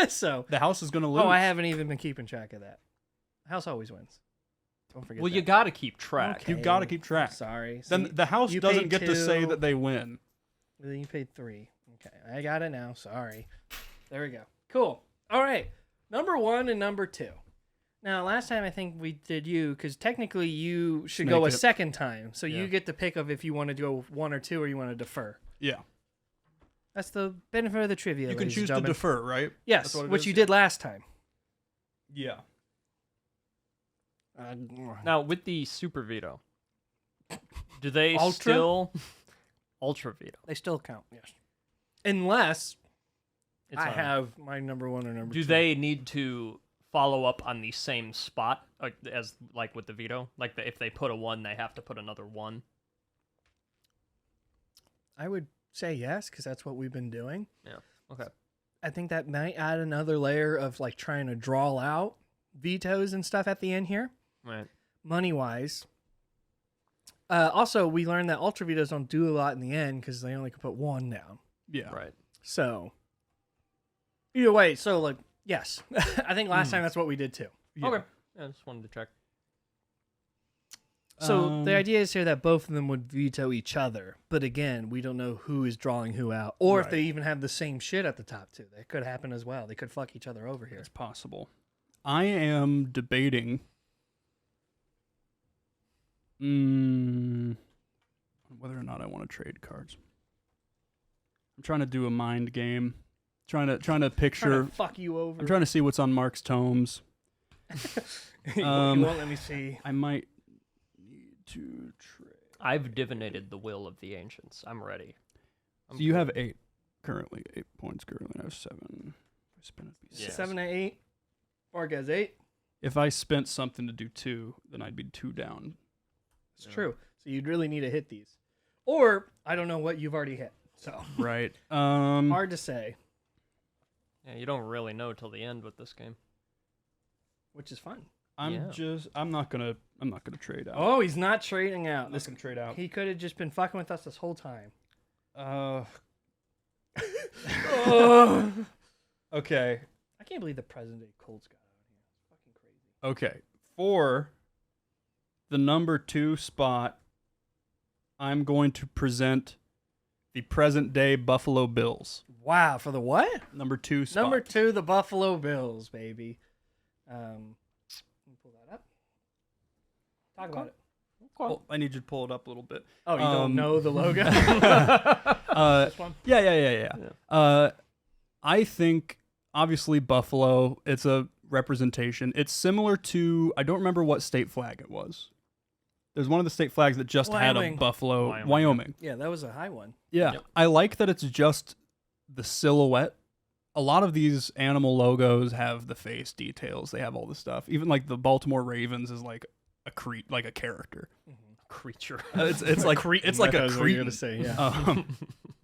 So, The house is going to lose. oh, I haven't even been keeping track of that. The house always wins. Don't forget. Well, that. you got to keep track. Okay. You got to keep track. Sorry. Then See, the house you doesn't paid get to say 2. that they win. Well, then you paid 3. Okay, I got it now. Sorry. There we go. Cool. All right. Number 1 and number 2. Now, last time I think we did you, because technically you should go a Snake it. second time. So Yeah. you get to pick of if you want to go 1 or 2 or you want to defer. Yeah. That's the benefit of the trivia. You can ladies and choose to gentlemen. defer, right? Yes, That's what it which is? you did last time. Yeah. Now, with the Super Veto, do they Ultra? still Ultra Veto? They still count, yes. Unless It's I on. have my number 1 or number 2. Do they need to follow up on the same spot as like with the veto? Like if they put a 1, they have to put another 1. I would say yes, because that's what we've been doing. Yeah. Okay. I think that might add another layer of like trying to draw out vetoes and stuff at the end here, Right. money wise. Also, we learned that ultra vetoes don't do a lot in the end because they only can put 1 down. Yeah. Right. So either way, so like yes, I think last time that's what we did too. Yeah. Okay. Yeah, I just wanted to check. So the idea is here that both of them would veto each other, but again, we don't know who is drawing who out, or if Right. they even have the same shit at the top too. That could happen as well. They could fuck each other over here. It's possible. I am debating whether or not I want to trade cards. I'm trying to do a mind game. Trying to picture. Trying to fuck you over. I'm trying to see what's on Mark's tomes. You won't let me see. I might need to trade. I've divinated the will of the ancients. I'm ready. So you have 8 currently. 8 points currently. I have 7. If I spin it, it'd be Yeah. 7 to 8. Mark has 8. If I spent something to do 2, then I'd be 2 down. It's true. So you'd really need to hit these. Or, I don't know what you've already hit. So, Right. hard to say, Yeah, you don't really know till the end with this game. which is fun. I'm not gonna trade out. Oh, he's not trading out. I'm not gonna trade out. He could have just been fucking with us this whole time. Okay. I can't believe the present day Colts got out here. It's fucking crazy. Okay. For the number 2 spot, I'm going to present the present day Buffalo Bills. Wow, for the what? Number 2 spot. Number 2, the Buffalo Bills, baby. Let me pull that up. Talk about it. Well, I need you to pull it up a little bit. Oh, you don't know the logo? This one? Yeah. I think, obviously, Buffalo, it's a representation. It's similar to, I don't remember what state flag it was. There's one of the state flags that just had a Wyoming. Buffalo. Wyoming. Yeah, that was a high one. Yeah. Yep. I like that it's just the silhouette. A lot of these animal logos have the face details. They have all the stuff. Even like the Baltimore Ravens is like a character. Creature. It's like it's like a cretin. to say, yeah.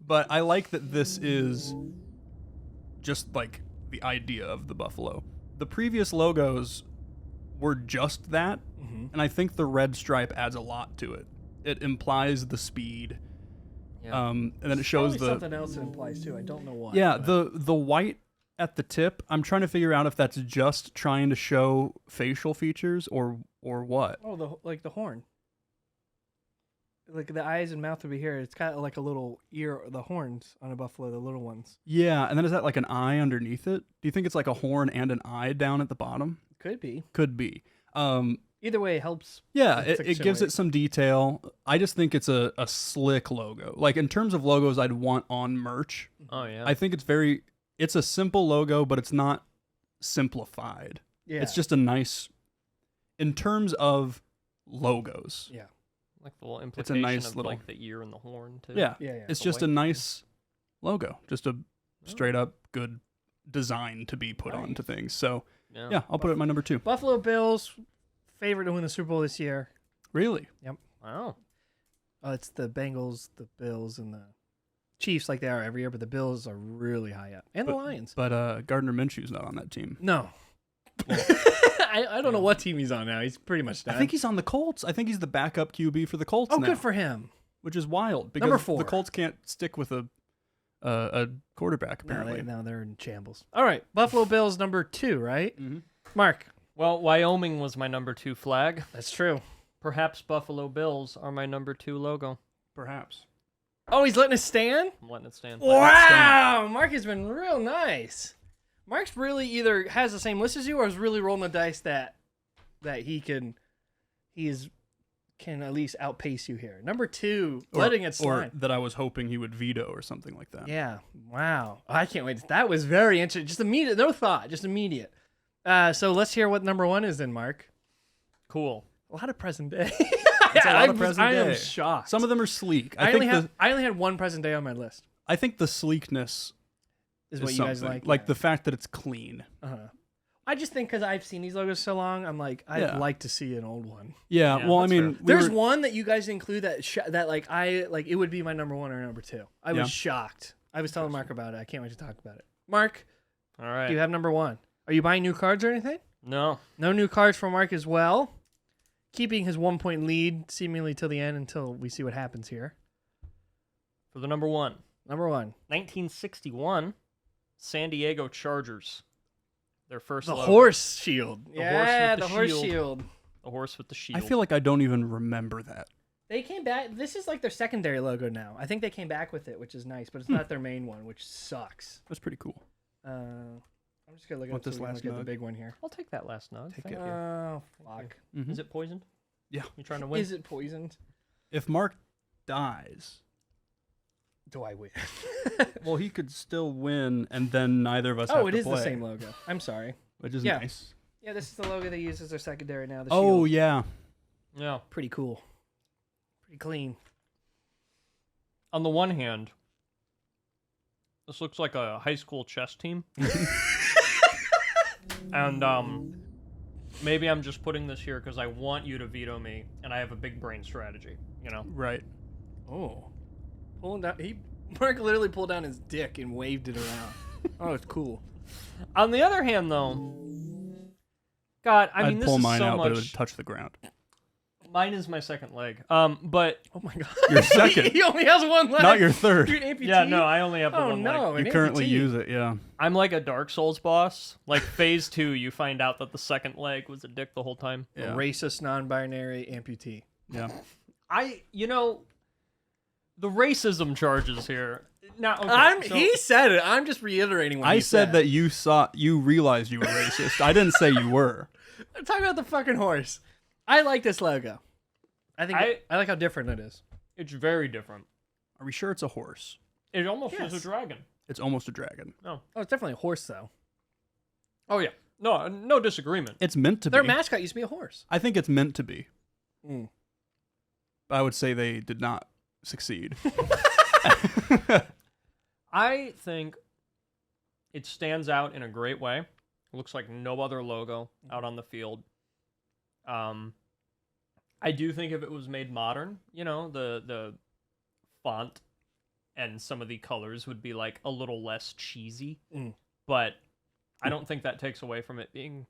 But I like that this is just like the idea of the buffalo. The previous logos were just that, and I think the red stripe adds a lot to it. It implies the speed, Yeah. and then it shows Probably the something else it implies too. I don't know why. yeah but- the white at the tip. I'm trying to figure out if that's just trying to show facial features or what. Oh, the horn. Like the eyes and mouth would be here. It's got like a little ear, the horns on a buffalo, the little ones. Yeah, and then is that like an eye underneath it? Do you think it's like a horn and an eye down at the bottom? Could be. Could be. Either way, it helps. Yeah, It's it gives it some detail. I just think it's a slick logo. Like in terms of logos I'd want on merch, Oh yeah. I think it's a simple logo, but it's not simplified. Yeah. It's just a nice, in terms of logos. Yeah. like the little it's a implication nice of little- like the ear and the horn too. Yeah, Yeah. Yeah. it's The just a white- nice logo. Just a straight up good design to be put Nice. onto things. So Yeah. yeah, I'll put it at my number 2. Buffalo Bills, favorite to win the Super Bowl this year. Really? Wow. It's the Bengals, the Bills, and the Chiefs like they are every year, but the Bills are really high up. And the Lions. But Gardner Minshew's not on that team. No. I don't know what team he's on now. He's pretty much done. I think he's on the Colts. I think he's the backup QB for the Colts Oh, now. good for him. Which is wild because Number 4. the Colts can't stick with a quarterback apparently. Now they're in shambles. All right. Buffalo Bills, number 2, right? Mm-hmm. Mark. Well, Wyoming was my number 2 flag. That's true. Perhaps Buffalo Bills are my number 2 logo. Perhaps. Oh, he's letting us stand? I'm letting it stand. Wow. Mark has been real nice. Mark's really either has the same list as you or is really rolling the dice that he can at least outpace you here. Number 2, letting it slide. Or that I was hoping he would veto or something like that. Yeah. Wow. I can't wait. That was very interesting. Just immediate. No thought. Just immediate. So let's hear what number 1 is then, Mark. Cool. A lot of present day. It's a lot of present I am day. shocked. Some of them are sleek. I think only had one present day on my list. I think the sleekness Is is what you something. guys like. Like the fact that it's clean. Uh-huh. I just think because I've seen these logos so long, I'm like, I'd Yeah. like to see an old one. Yeah. Yeah, well, I that's mean, fair. There's one that you guys include that like it would be my number 1 or number 2. I Yeah. was shocked. I was telling Mark about it. I can't wait to talk about it. Mark, All right. do you have number 1? Are you buying new cards or anything? No. No new cards for Mark as well. Keeping his 1-point lead seemingly till the end until we see what happens here. For the number 1. Number 1. 1961, San Diego Chargers. Their first The logo. horse shield. The Yeah, horse with the the horse shield. shield. The horse with the shield. I feel like I don't even remember that. They came back. This is like their secondary logo now. I think they came back with it, which is nice, but it's not their main one, which sucks. That's pretty cool. I'm just gonna look Want at this this last last look at the nug? big one here. I'll take that last nug. Take Thank it. you. Oh, fuck. Mhm. Is it poisoned? Yeah. You trying to win? Is it poisoned? If Mark dies, Do I win? well, he could still win, and then neither of us have Oh, to it is play, the same logo. I'm sorry. which is Yeah. nice. Yeah, this is the logo they use as their secondary now. The Oh shield. yeah. Yeah. Pretty cool. Pretty clean. On the one hand, This looks like a high school chess team. And maybe I'm just putting this here because I want you to veto me, and I have a big brain strategy. You know. Right. Oh, pulling down. Mark literally pulled down his dick and waved it around. Oh, it's cool. On the other hand, though, God, I mean, I'd this pull is mine so out, much. but it would touch the ground. Mine is my second leg. But Oh my god. Your second. He only has one leg. Not your third. You're an amputee? yeah, no, I only have the Oh one leg. no. You an currently amputee. use it, yeah. I'm like a Dark Souls boss. Like phase 2, you find out that the second leg was a dick the whole time. A Yeah. racist, non-binary amputee. Yeah. The racism charges here. Now, okay, so- He said it. I'm just reiterating what I he said that you realized you were racist. I didn't say you were. Talk about the fucking horse. I like this logo. I like how different it is. it's very different. Are we sure it's a horse? It almost is Yes. a dragon. It's almost a dragon. Oh, it's definitely a horse though. Oh yeah, no disagreement. It's meant to Their be. mascot used to be a horse. I think it's meant to be. Mm. I would say they did not succeed. I think it stands out in a great way. It looks like no other logo out on the field. I do think if it was made modern, the font and some of the colors would be like a little less cheesy. Mm. But I don't think that takes away from it being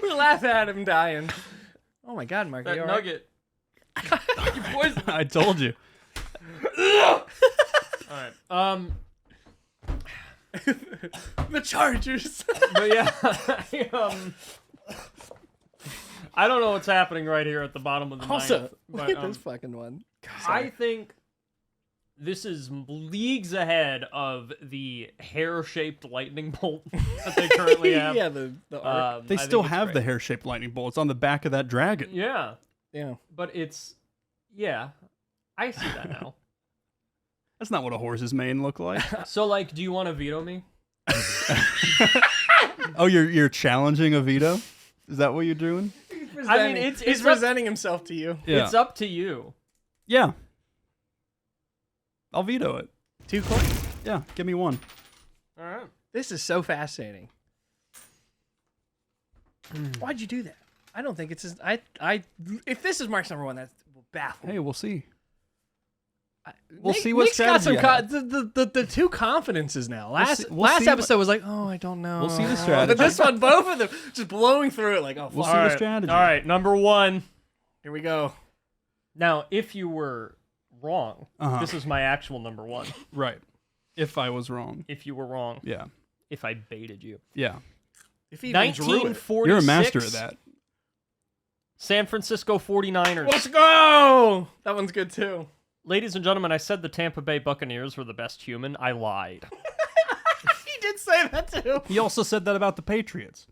We laugh at him dying. Oh my god, Mark. that you all right? nugget. You poisoned. I told you. All right. The Chargers. But yeah, I don't know what's happening right here at the bottom of the Also, ninth. look But, at this fucking one. I think this is leagues ahead of the hair-shaped lightning bolt that they currently have. Yeah, the arc. They I still think it's have great. the hair-shaped lightning bolt. It's on the back of that dragon. Yeah, Yeah. but I see that now. That's not what a horse's mane look like. So, like, do you want to veto me? Oh, you're challenging a veto? Is that what you're doing? I mean, it's he's up- presenting himself to you. Yeah. It's up to you. Yeah. I'll veto it. 2 coins. Yeah, give me one. All right. This is so fascinating. Why'd you do that? I don't think it's his. If this is Mark's number one, that will baffle me. Hey, we'll see. We'll see what Nick's got some strategy I the two confidences now. Last we'll see episode was like, oh, I don't know. We'll see the But strategy. this one, both of them just blowing through it like, oh, We'll fuck. see All the right. strategy. All right, number one. Here we go. Now, if you were wrong, Uh-huh. this is my actual number one. Right. If I was wrong. If you were wrong, Yeah. if I baited you. Yeah. If he even drew it. 1946. You're a master of that. San Francisco 49ers. Let's go. That one's good too. Ladies and gentlemen, I said the Tampa Bay Buccaneers were the best human. I lied. He did say that too. He also said that about the Patriots.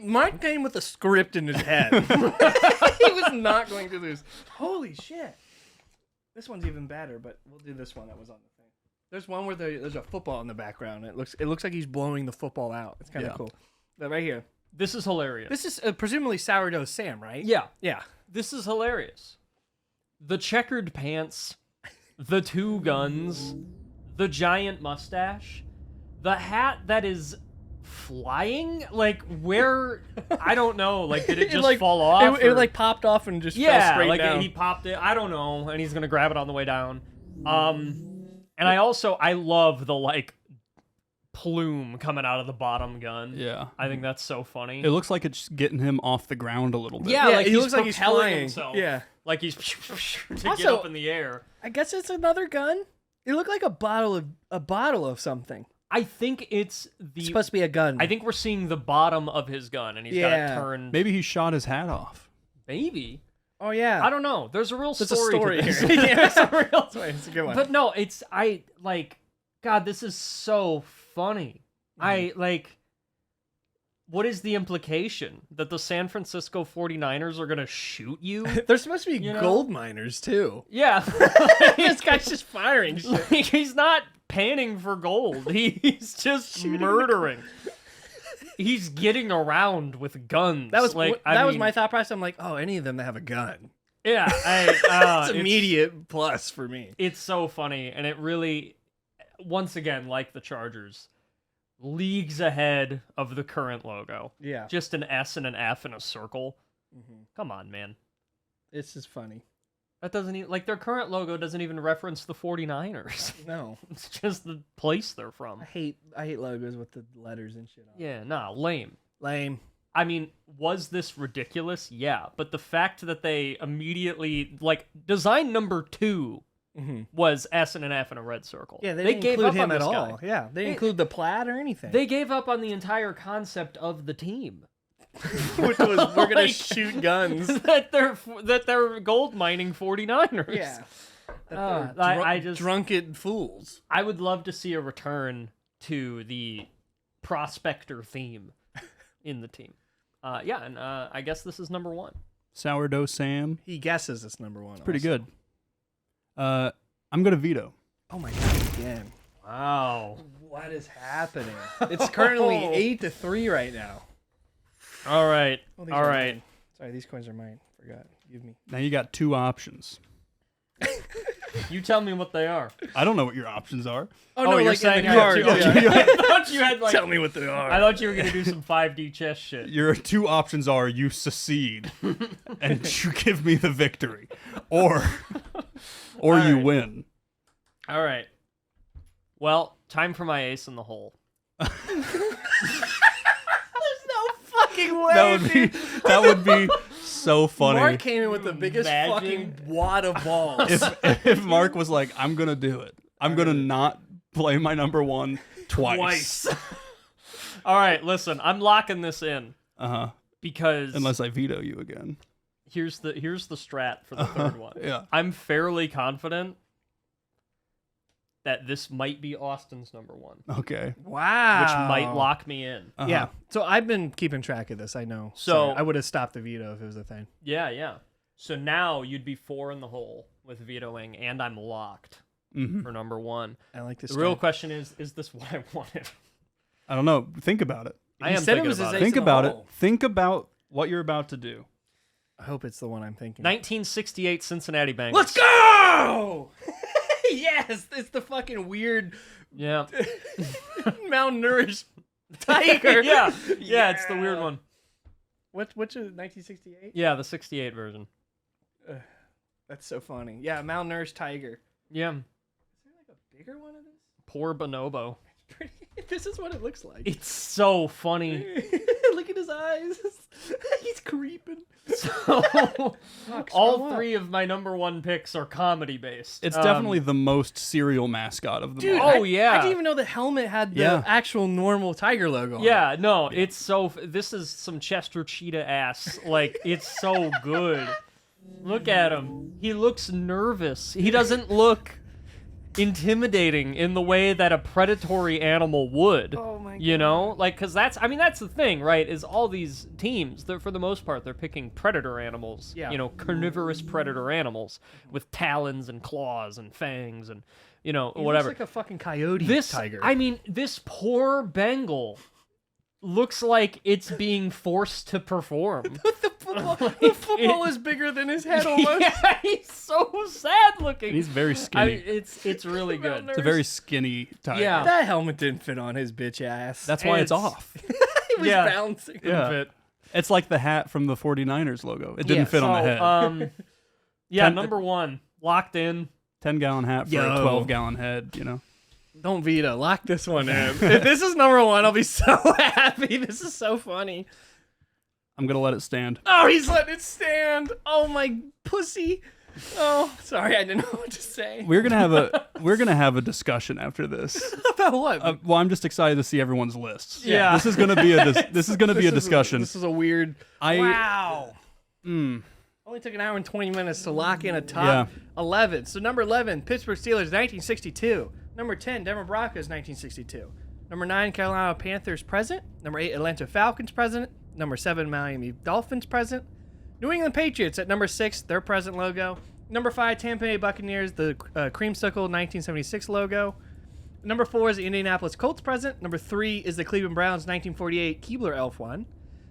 Mark came with a script in his head. He was not going to lose. Holy shit! This one's even better, but we'll do this one that was on the thing. There's one where there's a football in the background. It looks like he's blowing the football out. It's kind of Yeah. cool. But right here, This is hilarious. this is presumably Sourdough Sam, right? Yeah, Yeah. this is hilarious. The checkered pants, the 2 guns, the giant mustache, the hat that is flying. Like, where? I don't know. Like, did it just fall off? It or- like popped off and just fell yeah, straight like down. he popped it. I don't know, and he's gonna grab it on the way down. And I love the like plume coming out of the bottom gun. Yeah. I think that's so funny. It looks like it's getting him off the ground a little bit. Yeah, like he he's looks like he's propelling flying. himself. Yeah. Like he's to get Also- up in the air. I guess it's another gun. It looked like a bottle of something. I think it's It's supposed to be a gun. I think we're seeing the bottom of his gun, and he's got Yeah. it turned. Maybe he shot his hat off. Maybe. Oh yeah. I don't know. There's a real There's a story. story to this. here. Yeah, there's a real It's a good one. But no, God, this is so funny. What is the implication? That the San Francisco 49ers are going to shoot you? There's supposed to be You know? gold miners too. Yeah. This guy's just firing shit. Like, he's not panning for gold. He's just murdering. he's getting around with guns. That was like that was mean, my thought process. I'm like, oh, any of them that have a gun. Yeah, It's immediate plus for me. It's so funny, and it really, once again, like the Chargers, leagues ahead of the current logo. Yeah. Just an S and an F in a circle. Come on, man. This is funny. That doesn't even, like, their current logo doesn't even reference the 49ers. No. It's just the place they're from. I hate logos with the letters and shit on. Yeah, nah, lame. Lame. I mean, was this ridiculous? Yeah, but the fact that they immediately, like, design number 2 was S and an F in a red circle. Yeah, they didn't gave include up him on at this all. guy. Yeah, they didn't include the plaid or anything. They gave up on the entire concept of the team. Which was, we're gonna Like, shoot guns. that they're gold mining 49ers. Yeah. I just drunken fools. I would love to see a return to the prospector theme in the team. Yeah, and I guess this is number 1. Sourdough Sam. He guesses it's number 1. Pretty good. I'm gonna veto. Oh my god, again. Wow. What is happening? It's currently 8-3 right now. All right. Oh, these All are right. mine. Sorry, these coins are mine. Forgot. Give me. Now you got 2 options. You tell me what they are. I don't know what your options are. Oh, no, you're like saying in I the have cards. two- Yeah. I thought you had like. Tell me what they are. I thought you were gonna do some 5D chess shit. Your 2 options are you secede and you give me the victory, or you right. win. All right. Well, time for my ace in the hole. Fucking way. That would be so funny. Mark came in with the biggest Imagine. fucking wad of balls. if Mark was like, I'm gonna do it. I'm gonna not play my number 1 twice. All right, listen. I'm locking this in because Unless I veto you again. here's the strat for the third one. Yeah. I'm fairly confident that this might be Austin's number 1, Okay. Wow. which might lock me in. Yeah. So I've been keeping track of this. I know. So- Sorry, I would have stopped the veto if it was a thing. Yeah. So now you'd be 4 in the hole with vetoing, and I'm locked for number 1. I like this. The real guy. question is this what I wanted? I don't know. Think about it. I He am said it thinking was his about ace it. Think in the about it. hole. Think about what you're about to do. I hope it's the one I'm thinking. 1968 Cincinnati Bengals. Let's go! Yes, it's the fucking weird Yeah. malnourished tiger. yeah, it's the weird one. Which is 1968? Yeah, the 68 version. That's so funny. Yeah, malnourished tiger. Yeah. Is there like a bigger one of this? Poor Bonobo. Pretty. This is what it looks like. It's so funny. Look at his eyes. He's creeping. So, scroll all up. 3 of my number 1 picks are comedy based. It's definitely the most serial mascot of them Dude, all. Oh, I yeah. didn't even know the helmet had the Yeah. actual normal tiger logo on it. Yeah, no, it's so. This is some Chester Cheetah ass. Like, it's so good. Look at him. He looks nervous. He doesn't look intimidating in the way that a predatory animal would. Oh my You know, like, because that's the thing, right? Is all these teams, they're, for the most part, they're picking predator animals. Yeah. You know, carnivorous predator animals with talons and claws and fangs and He whatever. looks like a fucking coyote This tiger. this poor Bengal looks like it's being forced to perform. the football is bigger than his head almost. Yeah, he's so sad looking. And he's very I skinny. mean, it's really good. It's a very skinny tiger. Yeah. That helmet didn't fit on his bitch ass. That's why it's It's- off. he was Yeah. bouncing. Yeah. Fit. It's like the hat from the 49ers logo. It didn't Yeah, fit on the head. Yeah, 10 number 1 locked in. 10-gallon hat for Yo. a 12-gallon head, you know. Don't veto. Lock this one in. If this is number 1, I'll be so happy. This is so funny. I'm going to let it stand. Oh, he's letting it stand. Oh my pussy. Oh, sorry, I didn't know what to say. We're going to have a discussion after this. About what? Well, I'm just excited to see everyone's lists. Yeah. This is going to be a discussion. This is a weird. Wow. Only took an hour and 20 minutes to lock in a top 11. So number 11, Pittsburgh Steelers, 1962. Number 10, Denver Broncos, 1962. Number 9, Carolina Panthers, present. Number 8, Atlanta Falcons, present. Number 7, Miami Dolphins, present. New England Patriots at number 6, their present logo. Number 5, Tampa Bay Buccaneers, the Creamsicle 1976 logo. Number 4 is the Indianapolis Colts present. Number 3 is the Cleveland Browns 1948 Keebler Elf one.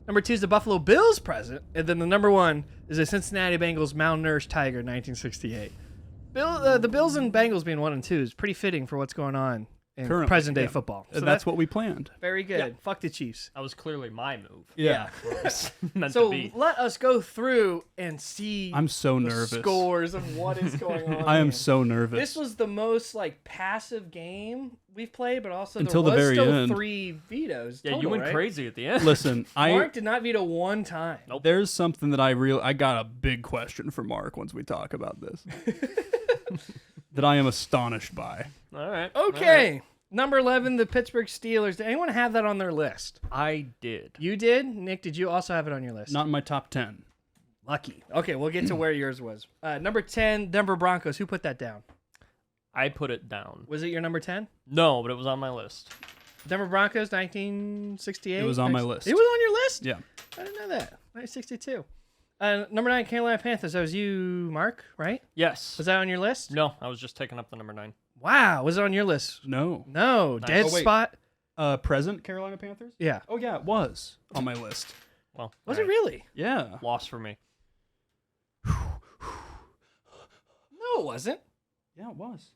Number 2 is the Buffalo Bills present. And then the number 1 is the Cincinnati Bengals malnourished Tiger 1968. The Bills and Bengals being 1 and 2 is pretty fitting for what's going on in Currently, present-day yeah. football. So That's what we planned. very good. Yeah. Fuck the Chiefs. That was clearly my move. Yeah. It was meant So to be. let us go through and see I'm so the nervous. scores of what is going on. I am here. so nervous. This was the most like passive game we've played, but also Until there the was very still end. 3 vetoes. Yeah, total, you went right? crazy at the end. Listen, Mark did not veto one time. Nope. there's something that I got a big question for Mark once we talk about this. That I am astonished by. All right. Okay. Number 11, the Pittsburgh Steelers. Did anyone have that on their list? I did. You did? Nick, did you also have it on your list? Not in my top 10. Lucky. Okay, we'll get to where yours was. Number 10, Denver Broncos. Who put that down? I put it down. Was it your number 10? No, but it was on my list. Denver Broncos, 1968? It was on my list. It was on your list? Yeah. I didn't know that. 1962. Number 9, Carolina Panthers. That was you, Mark, right? Yes. Was that on your list? No, I was just taking up the number 9. Wow. Was it on your list? No. No. Nice. Dead Oh, wait. spot? Present Carolina Panthers? Yeah. Oh, yeah, it was on my list. Well, Was all it right. really? Yeah. Loss for me. No, it wasn't. Yeah, it was.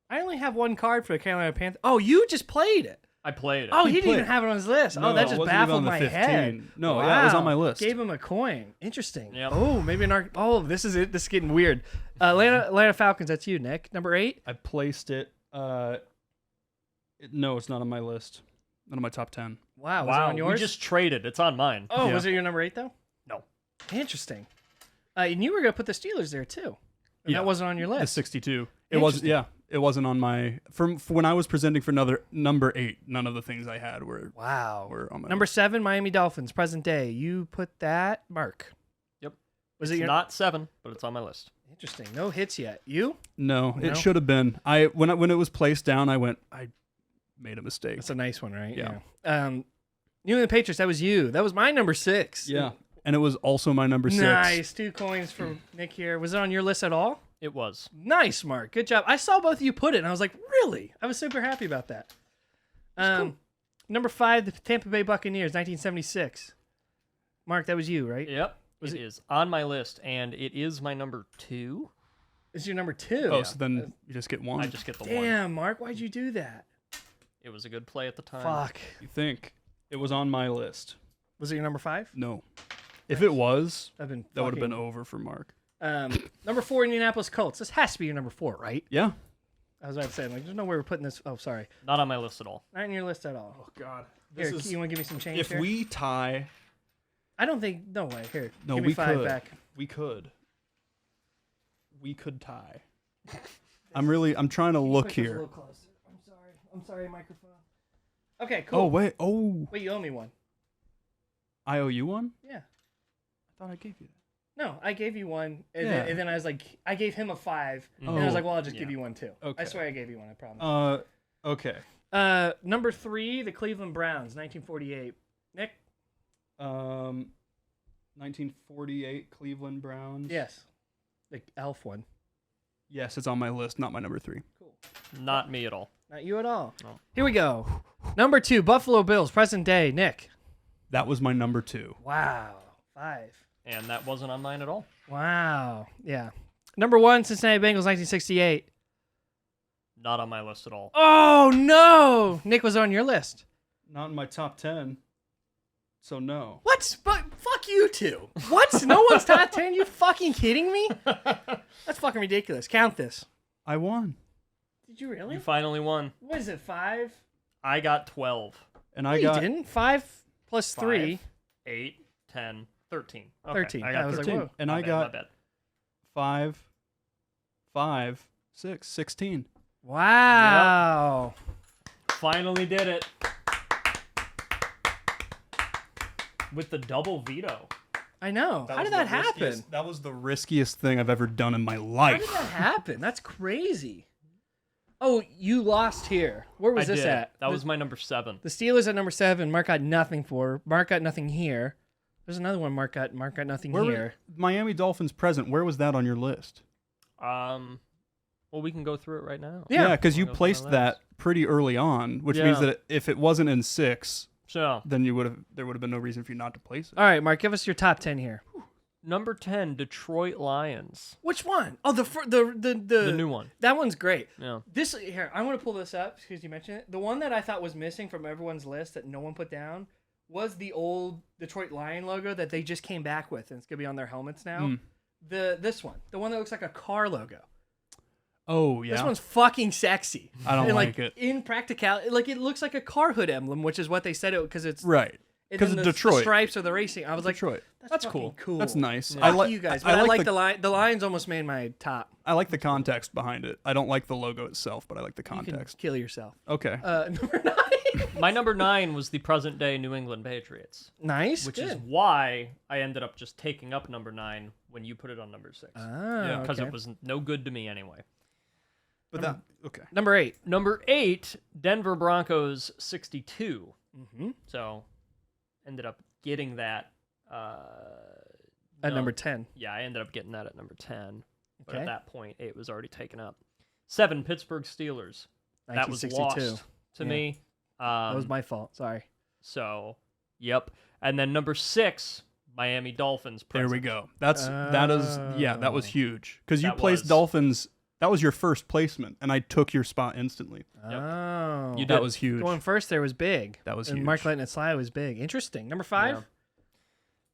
I only have one card for the Carolina Panthers. Oh, you just played it. I played it. Oh, he He didn't even played- have it on his list. No, oh, that it just wasn't even baffled on the my 15. head. No, yeah, it was on my list. Gave him a coin. Interesting. Yep. Oh, maybe oh, this is it. This is getting weird. Atlanta Falcons. That's you, Nick. Number 8. I placed it. No, it's not on my list. Not on my top 10. Wow. Was it Wow, on yours? we just traded. It's on mine. Oh, Yeah. was it your number 8 though? No. Interesting. And you were gonna put the Steelers there too. And Yeah. that wasn't on your The list. 62. It was. Interesting. Yeah, it wasn't on my. For when I was presenting for number 8, none of the things I had were Wow. on my Number list. 7, Miami Dolphins, present day. You put that, Mark. Yep. Was It's it your? not 7, but it's on my list. Interesting. No hits yet. You? No, No? it should have been. When it was placed down, I made a mistake. That's a nice one, right? Yeah. New England Patriots. That was you. That was my number 6. Yeah, and it was also my number 6. Nice. 2 coins from Nick here. Was it on your list at all? It was. Nice, Mark. Good job. I saw both of you put it, and I was like, really? I was super happy about that. Number 5, the Tampa Bay Buccaneers, 1976. Mark, that was you, right? Yep. Was it it- is on my list, and it is my number 2. It's your number 2. Oh, so then you just get one. I just get the one. Damn, Mark, why'd you do that? It was a good play at the time. Fuck. You think it was on my list? Was it your number 5? No. If it was, I've been. that would have been fucking- over for Mark. Number 4, Indianapolis Colts. This has to be your number 4, right? Yeah. I was about to say, like, there's no way we're putting this. Oh, sorry, Not on my list at all. not on your list at all. Oh God. Here, you want to give me some change? If here? we tie, I don't think. No way. Here, no, give me we 5 could. back. We could. We could tie. I'm trying to look Push this a here. little closer. I'm sorry, microphone. Okay, cool. Oh wait. Oh, Wait, you owe me one. I owe you one. Yeah. I thought I gave you that. No, I gave you one, and, Yeah. then I was like, I gave him a 5, and I Oh, was like, well, I'll just yeah. give you one too. I Okay. swear I gave you one. I promise. Okay. Number 3, the Cleveland Browns, 1948. Nick. 1948 Cleveland Browns. Yes. The elf one. Yes, it's on my list, not my number 3. Cool. Not me at all. Not you at all. No. Here we go. Number 2, Buffalo Bills, present day. Nick. That was my number 2. Wow. 5. And that wasn't on mine at all. Wow. Yeah. Number 1, Cincinnati Bengals, 1968. Not on my list at all. Oh, no. Nick was on your list. Not in my top 10. So no. What? But fuck you two. What? No one's top 10? You fucking kidding me? That's fucking ridiculous. Count this. I won. Did you really? You finally won. What is it, 5? I got 12. And No, I you got didn't. 5 plus 3. 8, 10, 13. Okay, 13. I got I was like, 13. whoa. and My I bad, got my bad. 5, 6, 16. Wow. Finally did it. With the double veto. I know. How did that happen? That was the riskiest thing I've ever done in my How did life. that happen? That's crazy. Oh, you lost here. Where was I this did. at? That was my number 7. The Steelers at number 7. Mark got nothing for. Mark got nothing here. There's another one. Mark got nothing Where here. Miami Dolphins present. Where was that on your list? Well, Well, we can go through it right now. Yeah. Yeah, because you Wanna go through placed my that list? pretty early on, which means Yeah. that if it wasn't in 6, So, then there would have been no reason for you not to place it. All right, Mark, give us your top 10 here. number 10, Detroit Lions. Which one? Oh, the The new one. That one's great. Yeah. This here, I want to pull this up because you mentioned it. The one that I thought was missing from everyone's list that no one put down was the old Detroit Lion logo that they just came back with, and it's gonna be on their helmets now. This one, the one that looks like a car logo. Oh, yeah. This one's fucking sexy. I don't And, like it. In practicality, like it looks like a car hood emblem, which is what they said it because it's Right. and 'Cause then of the Detroit. stripes or the racing. I was like, Detroit. that's cool. Cool. That's nice. Yeah. I Fuck like you guys, I but I like the the Lions almost made my top. I like the context behind it. I don't like the logo itself, but I like the You can context. kill yourself. Okay. Number 9. My number 9 was the present day New England Patriots, Nice. which good. is why I ended up just taking up number 9 when you put it on number 6. Ah, Because okay. it was no good to me anyway. But that okay. Number 8. Number 8, Denver Broncos 62. Mm-hmm. So ended up getting that. At no- number 10. Yeah, I ended up getting that at number 10. But Okay. at that point, 8 was already taken up. 7, Pittsburgh Steelers. That was 1962. lost to Yeah. me. That was my fault. Sorry. So, yep. And then number 6, Miami Dolphins. There we present. go. That was huge because you That placed was. Dolphins. That was your first placement, and I took your spot instantly. Yep. Oh. You That did. was huge. Going first there was big. That was and huge. Mark letting it slide was big. Interesting. Number 5? Yeah.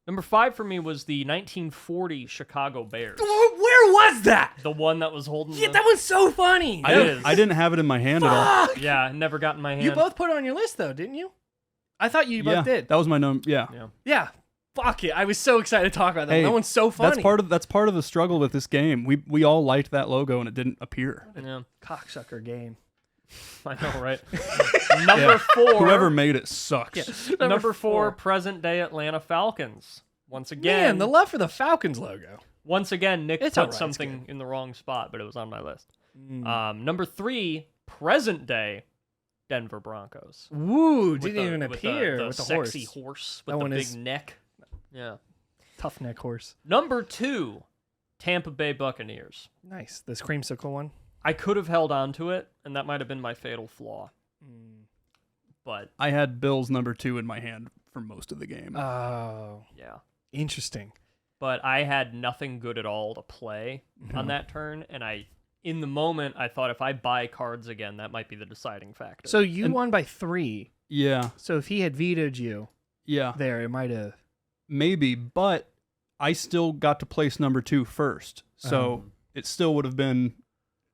Number 5 for me was the 1940 Chicago Bears. Where was that? The one that was holding Yeah, the... that one's so funny. I didn't have it in my hand at all. Fuck! Yeah, never got in my hand. You both put it on your list though, didn't you? I thought you Yeah, both did. that was my number. Yeah. Yeah. Yeah. Fuck it. I was so excited to talk about that. Hey, That one's so funny. That's part of the struggle with this game. We all liked that logo and it didn't appear. Yeah. Cocksucker game. I know, right? Number 4. Whoever made it sucks. Yeah. Number 4, present day Atlanta Falcons. Once Man, again, the love for the Falcons logo. Nick It's put alright, it's something in the wrong spot, but it was on my list. Mm. Number 3, present day Denver Broncos. Woo, With didn't the- even with appear the with the sexy horse. horse That with the one big is- neck. Yeah. Tough neck horse. Number 2, Tampa Bay Buccaneers. Nice. This creamsicle one. I could have held on to it, and that might have been my fatal flaw. But I had Bills number 2 in my hand for most of the game. Oh, yeah. interesting. But I had nothing good at all to play on that turn, and in the moment, I thought if I buy cards again, that might be the deciding factor. So you won by 3. Yeah. So if he had vetoed you Yeah. there, it might have. Maybe, but I still got to place number 2 first. So it still would have been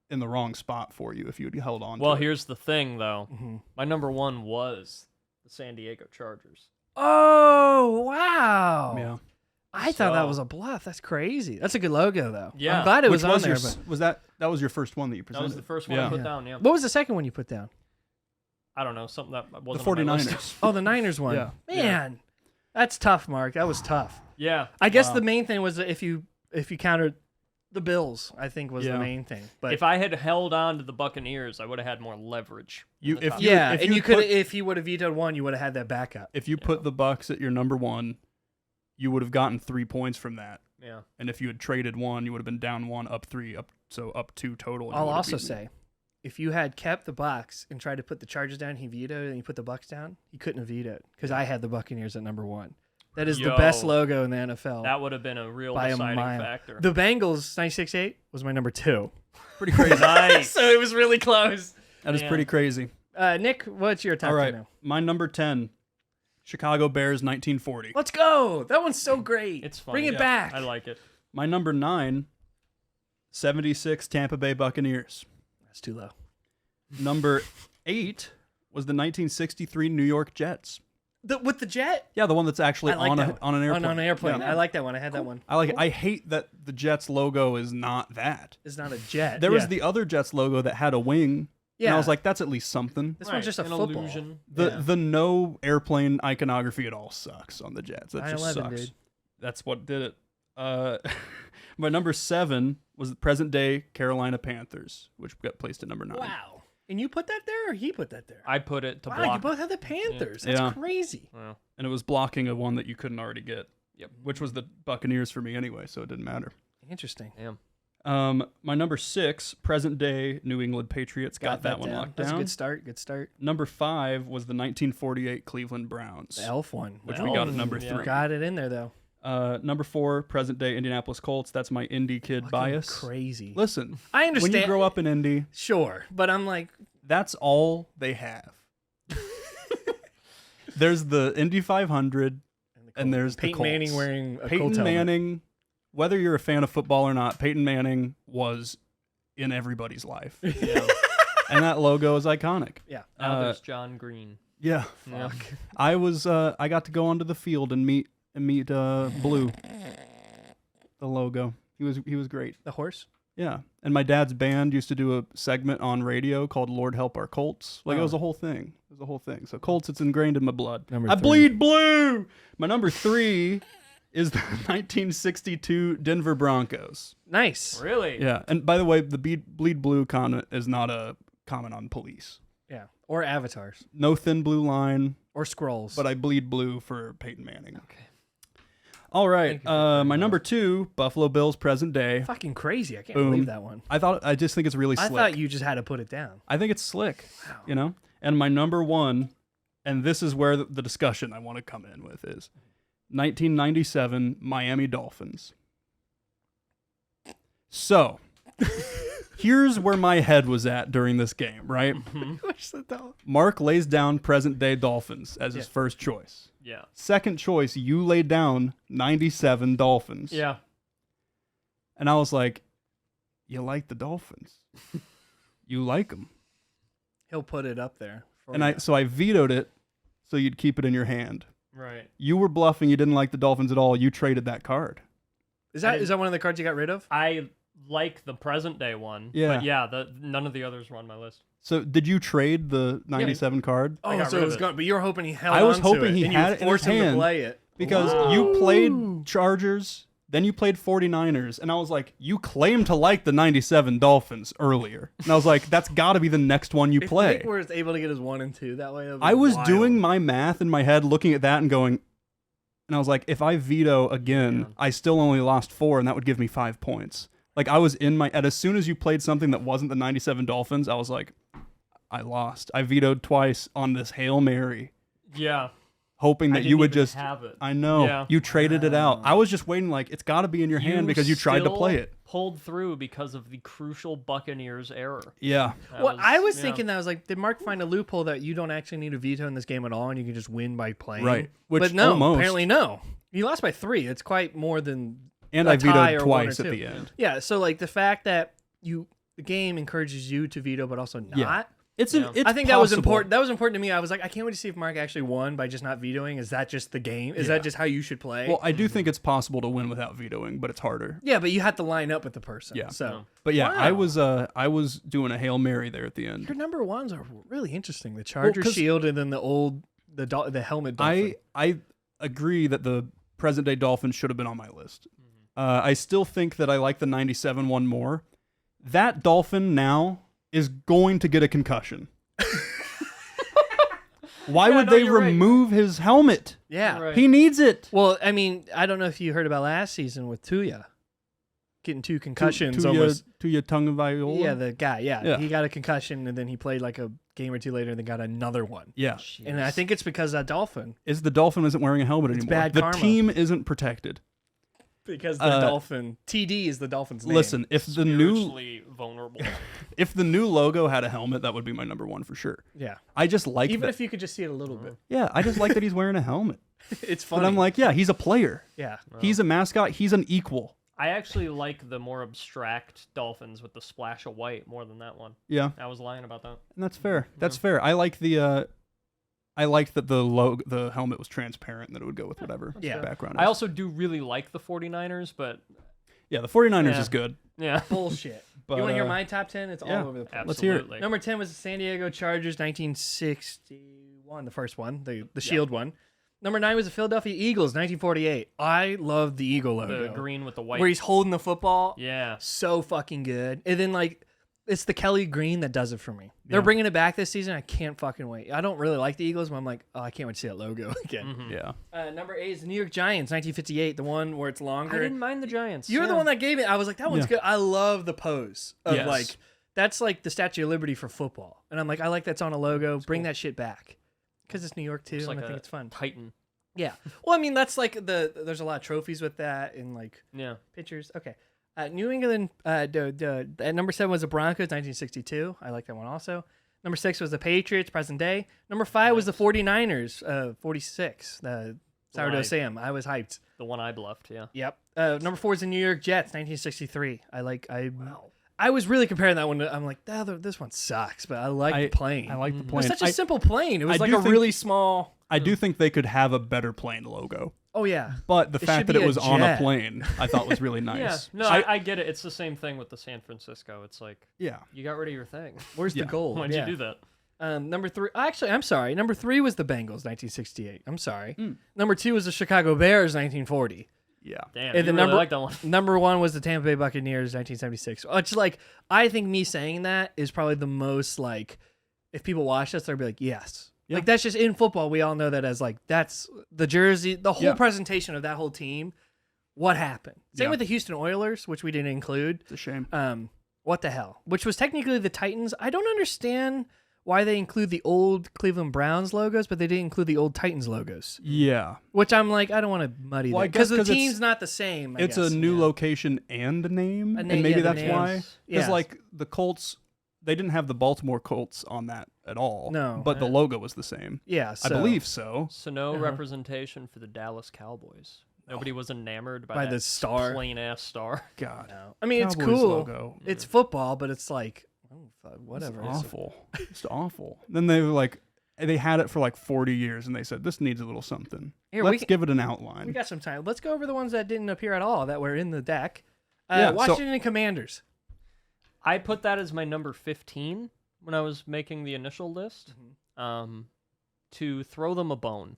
in the wrong spot for you if you had held on well, to it. here's the thing, though. My number 1 was the San Diego Chargers. Oh, wow. Yeah. I thought that So- was a bluff. That's crazy. That's a good logo, though. Yeah. I'm glad it was Which on there. your, But was that your first one that you That presented? was the first one I Yeah. put down, yeah. what was the second one you put down? I don't know, something that The wasn't on my list. 49ers. Oh, the Niners one. Yeah. Man, that's tough, Mark. That was tough. Yeah. I guess Wow. the main thing was that if you countered the Bills, I think was the Yeah. main thing. But If I had held on to the Buccaneers, I would have had more leverage. You- in the if top. you- yeah, if and you you could put- if he would have vetoed one, you would have had that backup. If you put the Bucks at your number 1, you would have gotten 3 points from that. Yeah. And if you had traded 1, you would have been down 1, up 3, up 2 total. and you I'll would have also beaten me. say, if you had kept the Bucks and tried to put the Chargers down, he vetoed, and you put the Bucks down, he couldn't have vetoed because I had the Buccaneers at number 1. That is the best Yo. logo in the NFL. That would have been a real by a deciding mile. factor. The Bengals 96-8 was my number 2. Pretty crazy. Nice. So it was really close. That is Man. pretty crazy. Nick, what's your top All right. 10 now? My number 10, Chicago Bears 1940. Let's go. That one's so great. It's fun. Bring it Yeah, back. I like it. My number 9, 76 Tampa Bay Buccaneers. That's too low. Number 8 was the 1963 New York Jets. With the jet? Yeah, the one that's actually I like on that an airplane. On an airplane. Yeah. I like that one. I had that one. I like it. I hate that the Jets logo is not that. It's not a jet. There Yeah. was the other Jets logo that had a wing. Yeah. And I was like, that's at least something. This one's just a an football. illusion. The no airplane iconography at all sucks on the Jets. That just 9/11, sucks. dude. That's what did it. My number 7 was the present day Carolina Panthers, which got placed at number 9. Wow. And you put that there, or he put that there? I put it to Wow, block. you both had the Panthers. That's Yeah. crazy. Well, And it was blocking a one that you couldn't already get. Yep. Which was the Buccaneers for me anyway, so it didn't matter. Interesting. damn. My number 6, present day New England Patriots, got that one down. locked That's down. a good start. Good start. Number 5 was the 1948 Cleveland Browns, The elf one. which we got at number 3. Got it in there though. Number 4, present day Indianapolis Colts. That's my Indy kid Fucking bias. Crazy. Listen, I understand. when you grow up in Indy, Sure, but I'm like, that's all they have. There's the Indy 500, and there's the Peyton Colts. Manning wearing a Peyton Colts helmet. Manning, whether you're a fan of football or not, Peyton Manning was in everybody's life. Yeah. And that logo is iconic. Yeah. Now there's John Green. Yeah. Yeah. I got to go onto the field and meet Blue, the logo. He was great. The horse. Yeah. And my dad's band used to do a segment on radio called Lord Help Our Colts. Like, it was a whole thing. It was a whole thing. So Colts, it's ingrained in my blood. Number I 3. bleed blue. My number 3 is the 1962 Denver Broncos. Nice. Really? Yeah. And by the way, the bleed blue comment is not a comment on police. Yeah. Or avatars. No thin blue line, Or scrolls. but I bleed blue for Peyton Manning. Okay. All right. Thank you for pointing My that number 2, Buffalo Bills present day. Fucking crazy. I can't Boom. believe that one. I just think it's really I slick. thought you just had to put it down. I think it's slick, Wow. you know? And my number 1, and this is where the discussion I want to come in with is 1997 Miami Dolphins. So, here's where my head was at during this game, right? Wish the dog. Mark lays down present day Dolphins as his Yeah. first choice. Yeah. Second choice, you laid down 97 Dolphins. Yeah. And I was like, you like the Dolphins. You like them. He'll put it up there. And I vetoed it so you'd keep it in your hand. Right. You were bluffing. You didn't like the Dolphins at all. You traded that card. Is that one of the cards you got rid of? I like the present day one. Yeah. But yeah, none of the others were on my list. So did you trade the 97 card? Oh, got so rid it of was it. gone, but you were hoping he held I was onto hoping it, he and had you it in forced his him hand. to play it. Because Wow. you played Chargers, then you played 49ers, and I was like, you claim to like the 97 Dolphins earlier. And I was like, that's got to be the next one you If play. Nick was able to get his 1 and 2 that way, that'd be I was wild. doing my math in my head, looking at that and going, and I was like, if I veto again, Yeah. I still only lost 4, and that would give me 5 points. Like, I was in my, as soon as you played something that wasn't the 97 Dolphins, I was like, I lost. I vetoed twice on this Hail Mary, Yeah. hoping I that didn't you would even just, have it. I know, Yeah. you traded it out. I was just waiting, like, it's got to be in your hand because you tried to still play it. Pulled through because of the crucial Buccaneers error. Yeah. Well, I was yeah. thinking that I was like, did Mark find a loophole that you don't actually need a veto in this game at all, and you can just win by playing? Right. Which but no, almost. apparently no. You lost by 3. It's quite more than And a I tie vetoed or 1 or twice at 2. the end. Yeah. So like the fact that the game encourages you to veto, but also not. Yeah. It's Yeah. it's I think that was possible. important. That was important to me. I was like, I can't wait to see if Mark actually won by just not vetoing. Is that just the game? Is that just how you should play? Well, I do think it's possible to win without vetoing, but it's harder. yeah, but you have to line up with the person. Yeah. So But yeah, Wow. I was doing a Hail Mary there at the end. your number 1s are really interesting. The Charger 'cause shield and then the helmet. Dolphin. I agree that the present day Dolphins should have been on my list. I still think that I like the 97 one more. That Dolphin now is going to get a concussion. Why would no, they you're right. remove his helmet? Yeah. Right. He needs it. Well, I mean, I don't know if you heard about last season with Tuya getting 2 concussions to almost. your tongue and viola. Yeah, the guy. Yeah, Yeah. he got a concussion and then he played like a game or 2 later and then got another one. Yeah. And I think it's because that Dolphin. Is the Dolphin isn't wearing a helmet anymore. bad the karma. team isn't protected. Because the Dolphin TD is the Dolphin's name. Listen, if the new Spiritually vulnerable. if the new logo had a helmet, that would be my number 1 for sure. Yeah. I just like Even that. if you could just see it a little bit. Yeah, I just like that he's wearing a helmet. It's But funny. I'm like, yeah, he's a player. yeah. He's a mascot. He's an equal. I actually like the more abstract Dolphins with the splash of white more than that one. Yeah, I was lying about that. and that's fair. That's fair. I like the. I liked that the helmet was transparent and that it would go with whatever Yeah. background. I is. also do really like the 49ers, but yeah, the 49ers Yeah. is good. yeah. Bullshit. But, you want to hear my top 10? It's yeah. all over the place. Let's hear it. Absolutely. Number 10 was the San Diego Chargers, 1961, the first one, the Shield one. Number 9 was the Philadelphia Eagles, 1948. I love the Eagle logo. The green with the white. Where he's holding the football. Yeah. So fucking good. And then, like, it's the Kelly green that does it for me. They're bringing it back this season. I can't fucking wait. I don't really like the Eagles, but I'm like, oh, I can't wait to see that logo again. Yeah. Number 8 is the New York Giants, 1958, the one where it's longer. I didn't mind the Giants. You're the one that gave it. I was like, that one's good. I love the pose of Yes. like, that's like the Statue of Liberty for football. And I'm like, I like that's on a logo. Bring that shit back. Because it's New York too, Looks and like I think a it's fun. Titan. Yeah. Well, I mean, that's like there's a lot of trophies with that and like pictures. Okay. New England, at number 7 was the Broncos, 1962. I like that one also. Number 6 was the Patriots, present day. Number 5 was the 49ers, 46, the Sourdough Sam. I was hyped. The one I bluffed, yeah. Yep. Number 4 is the New York Jets, 1963. I was really comparing that one to, I'm like, this one sucks, but I like the plane. I like the It plane. was such a simple plane. It was I like do a think- really small. I do think they could have a better plane logo. Oh, yeah. But the It fact should that be it a was on a jet. plane, I thought was really Yeah. nice. No, I get it. It's the same thing with the San Francisco. It's like, Yeah. you got rid of your thing. Where's the gold? Why'd you do that? Number 3. Actually, I'm sorry. Number 3 was the Bengals, 1968. I'm sorry. Number 2 was the Chicago Bears, 1940. Yeah. Damn, And you the really like that one. Number 1 was the Tampa Bay Buccaneers, 1976. It's like, I think me saying that is probably the most like, if people watch this, they'll be like, yes. Yeah. Like, that's just in football. We all know that as like, that's the jersey, the whole presentation of that whole team. What happened? Same with the Houston Oilers, which we didn't include. It's a shame. What the hell? Which was technically the Titans. I don't understand why they include the old Cleveland Browns logos, but they didn't include the old Titans logos. Yeah. Which I'm like, I don't want to muddy Well, I that. Because guess the 'cause it's- team's not the same. I It's guess. a new location and a name, and maybe yeah, the that's names. why. Because Yeah. like the Colts, they didn't have the Baltimore Colts on that at all. No. But the logo was the same. Yeah, I so- believe so. So no representation for the Dallas Cowboys. Nobody was enamored by the that star. plain ass star. God. I mean, it's Cowboys cool. logo. It's football, but it's like, oh, fuck, whatever. It's awful. It's awful. Then they were like, they had it for like 40 years, and they said this needs a little something. Here, Let's give it an outline. We got some time. Let's go over the ones that didn't appear at all that were in the deck. Yeah, so- Washington Commanders. I put that as my number 15 when I was making the initial list. To throw them a bone.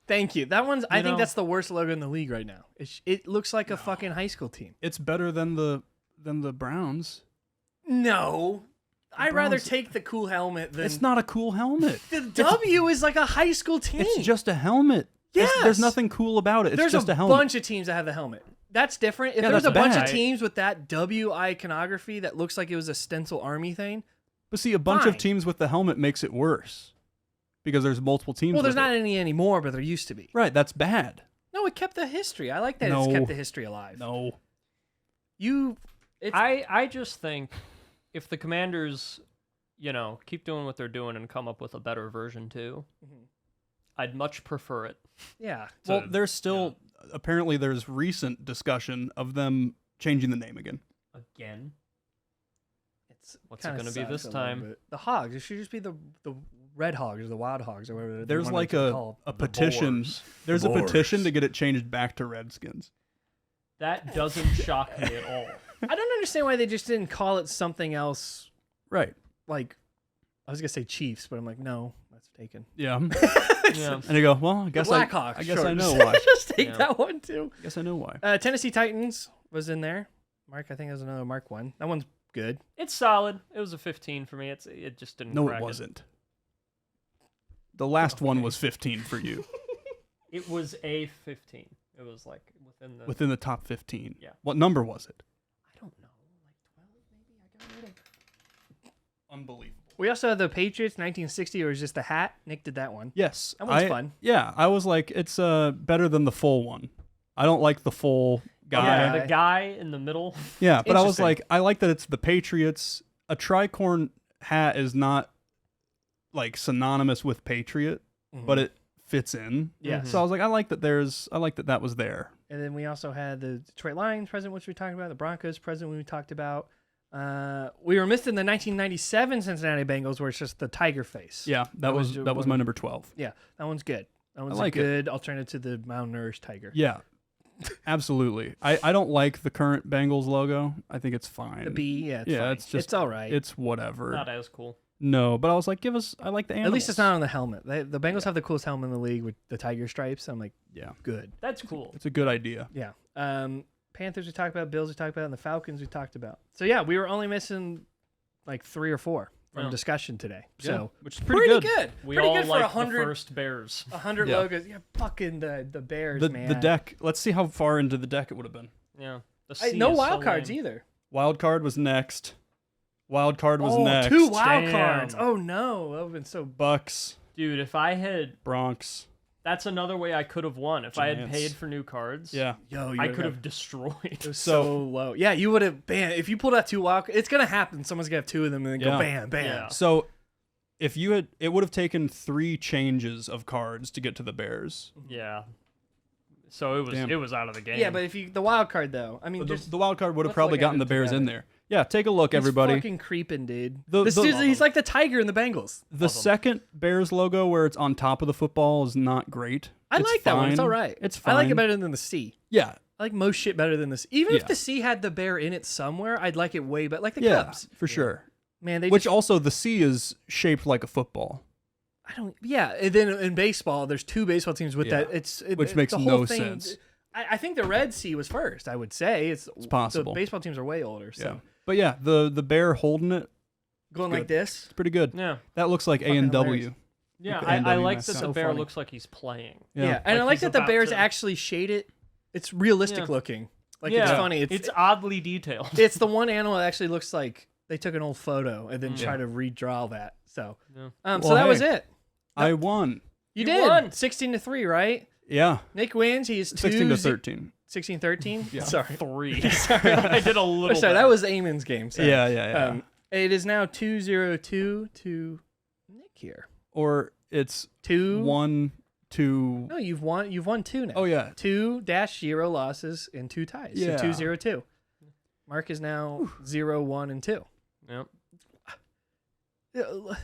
Thank you. That one's. I think know- that's the worst logo in the league right now. It looks like a fucking high school team. It's better than the Browns. No, I'd rather Browns- take the cool helmet than It's not a cool helmet. the W is like a high school team. It's just a helmet. Yes. There's nothing cool about it. It's There's just a a helmet. bunch of teams that have the helmet. That's different. If Yeah, there's that's a bunch of bad. teams with that W iconography that looks like it was a stencil army thing. But see, a bunch Fine. of teams with the helmet makes it worse because there's multiple teams. Well, there's with not it. any anymore, but there used to be. Right, that's bad. No, it kept the history. I like that No. it's kept the history alive. No. I just think if the Commanders, keep doing what they're doing and come up with a better version too, I'd much prefer it. Yeah. Well, there's still apparently there's recent discussion of them changing the name again. Again. What's it Kinda gonna be sucks this a little time? bit. The Hogs. It should just be the Red Hogs or the Wild Hogs or whatever. they There's wanted like to be a called. petition. Boars. There's The a petition Boars. to get it changed back to Redskins. That doesn't shock me at all. I don't understand why they just didn't call it something else. Right. Like, I was gonna say Chiefs, but I'm like, no, that's taken. Yeah. Yeah. And you go, well, I guess Blackhawks. I guess sure. I know why. just take Yeah. that one too. I guess I know why. Tennessee Titans was in there. Mark, I think there's another Mark one. That one's good. It's solid. It was a 15 for me. It just didn't No, crack it wasn't. The last one was 15 for you, It was a 15. It was like within the top 15. Yeah. What number was it? I don't know, like 12 maybe. I got rid of. Unbelievable. We also had the Patriots 1960, or was just the hat. Nick did that one. Yes. That one's fun. Yeah, I was like, it's better than the full one. I don't like the full guy. Yeah. The guy in the middle. Yeah, but I was Interesting. like, I like that it's the Patriots. A tricorn hat is not like synonymous with Patriot, but it fits in. Yeah. So I was like, I like that that was there. And then we also had the Detroit Lions present, which we talked about. The Broncos present, we talked about. We were missing the 1997 Cincinnati Bengals, where it's just the tiger face. Yeah, that was my number 12. Yeah, that one's good. That one's like a it. good alternative to the malnourished tiger. Yeah. Absolutely. I don't like the current Bengals logo. I think it's fine. The B, yeah, it's Yeah, fine. it's just it's all right. It's whatever. Not as cool. No, but I was like, I like the animals. At least it's not on the helmet. The Bengals have the coolest helmet in the league with the tiger stripes. I'm like, Yeah. good. That's cool. It's a good idea. Yeah. Panthers we talked about, Bills we talked about, and the Falcons we talked about. So yeah, we were only missing like 3 or 4 from Yeah. discussion today. Yeah, So which is pretty good. We pretty all good for like 100 the first Bears. 100 Yeah. logos. Yeah, fucking the Bears, The man. deck. Let's see how far into the deck it would have been. Yeah. The No C is wild so cards lame. either. Wild card was next. Wild card was Oh, next. 2 wild Damn. cards. Oh no, that would have been so. Bucks, Dude, if I had, Bronx. that's another way I could have won. If I had Giants. paid for new cards, Yeah. Yo, I could have destroyed. It was So- so low. Yeah, you would have. Bam. If you pulled out 2 wild cards, it's gonna happen. Someone's gonna have 2 of them and then Yeah. go bam, bam. Yeah. So if you had, it would have taken 3 changes of cards to get to the Bears. Yeah. So Damn. it was out of the game. Yeah, but if you the wild card though, I mean, The, just the wild card would have let's probably look at gotten it the Bears in together. there. Yeah, take a look, he's everybody. fucking creeping, dude. The- This the- dude's he's like the tiger in the Bengals. The Love 'em. second Bears logo where it's on top of the football is not great. I It's like that one. It's fine. all right. It's I like it fine. better than the C. Yeah. I like most shit better than this. Even Yeah. if the C had the bear in it somewhere, I'd like it way better. Like the Yeah, Cubs. for sure. Man, they Which just, also the C is shaped like a football. I don't. Yeah, and then in baseball, there's 2 baseball teams with Yeah. that. Which makes the whole no thing, sense. I think the red C was first. I would say it's possible. The baseball teams are way older, so Yeah. But yeah, the bear holding it, going good. like this. it's pretty good. yeah. That looks like Fucking A&W. Yeah, the I NW like that mascot. the So bear funny. looks like he's playing. Yeah, and I Like like he's that the about Bears to- actually shade it. It's realistic Yeah. looking. Like yeah, it's funny. It's oddly detailed. It's the one animal that actually looks like they took an old photo and then Yeah. try to redraw that. So, Yeah. so Well, that was hey. it. I won. You You did won. 16-3, right? Yeah. Nick wins. He's 16 to 13. 16-13. Yeah. Sorry. 3. I did a little. Sorry, that was Eamon's game. Sorry. Yeah. It is now 2-0-2 to Nick here. Or it's 2 1, 2. No, you've won. You've won 2 now. Oh yeah. 2-0 losses and 2 ties. Yeah. So 2-0-2. Mark is now 0-1 and 2. Yep.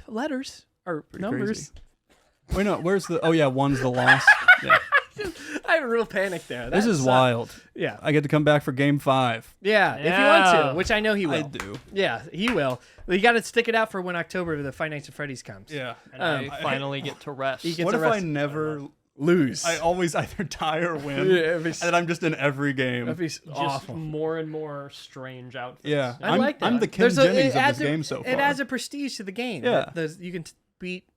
Letters or Pretty numbers. crazy. Wait, no. Where's the? Oh yeah, 1's the loss. Yeah. I have a real panic there. This That is sucked. wild. Yeah. I get to come back for Game 5. Yeah. If you want Yeah. to, which I know he will. I do. Yeah, he will. Well, you got to stick it out for when October the Five Nights at Freddy's comes. Yeah. And I finally get to rest. He gets What if I arrested. never? Lose. I always either tie or win, Yeah, it'd be, and I'm just in every game. that'd be Just awful. more and more strange outfits. Yeah. I like that. I'm the Kim There's Jennings of adds this game so far. It adds a prestige to the game. Yeah. You can beat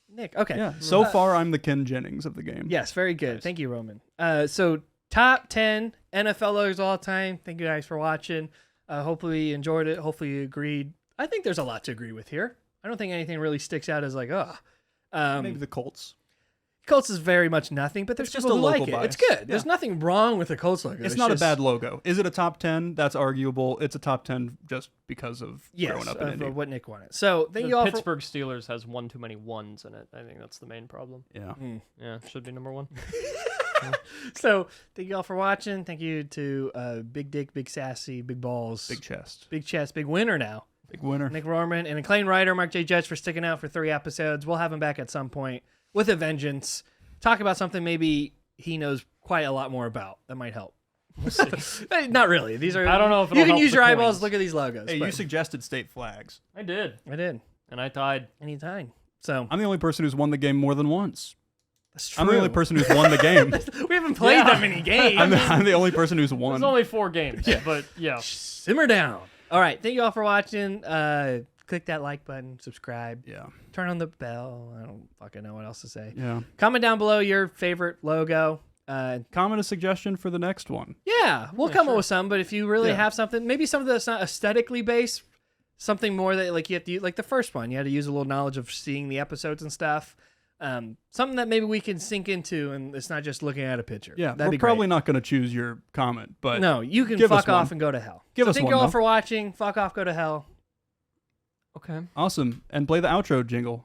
Nick. Okay. Yeah. So far, I'm the Ken Jennings of the game. Yes, very good. Nice. Thank you, Roman. So top 10 NFL logos of all time. Thank you guys for watching. Hopefully you enjoyed it. Hopefully you agreed. I think there's a lot to agree with here. I don't think anything really sticks out as like, Maybe the Colts. Colts is very much nothing, but there's It's just people a who like local it. It's bias. good. There's nothing wrong with the Colts logo. It's not just, a bad logo. Is it a top 10? That's arguable. It's a top 10 just because of growing up in of Indy. what Nick wanted. So thank The you all Pittsburgh Steelers has one too many ones in it. I think that's the main problem. Yeah. Yeah, should be number 1. So thank you all for watching. Thank you to Big Dick, Big Sassy, Big Balls, Big chest. Big Chest, Big Winner now. Big winner. Nick Rohrman and acclaimed writer Mark J. Judge for sticking out for 3 episodes. We'll have him back at some point with a vengeance. Talk about something maybe he knows quite a lot more about. That might help. We'll see. Not really. These are. I don't know if you it'll can help use the your eyeballs. coins. Look at these logos. Hey, but you suggested state flags. I did, I did and I died. anytime. So I'm the only person who's won the game more than once. that's true. I'm the only person who's won the game. We haven't played Yeah. that many games. I'm the only person who's There's won. only 4 games, but yeah. Simmer down. All right. Thank you all for watching. Click that like button. Subscribe. Yeah. Turn on the bell. I don't fucking know what else to say. Yeah. Comment down below your favorite logo. Comment a suggestion for the next one. Yeah, we'll come up with some. But if you really Yeah. have something, maybe something that's not aesthetically based, something more that like you have to use, like the first one, you had to use a little knowledge of seeing the episodes and stuff. Something that maybe we can sink into, and it's not just looking at a picture. Yeah. that'd We're be probably great. not going to choose your comment, but No, you can give us fuck off one. and go to hell. Give us thank one, you all though. for watching. Fuck off, go to hell. Okay. awesome. And play the outro jingle.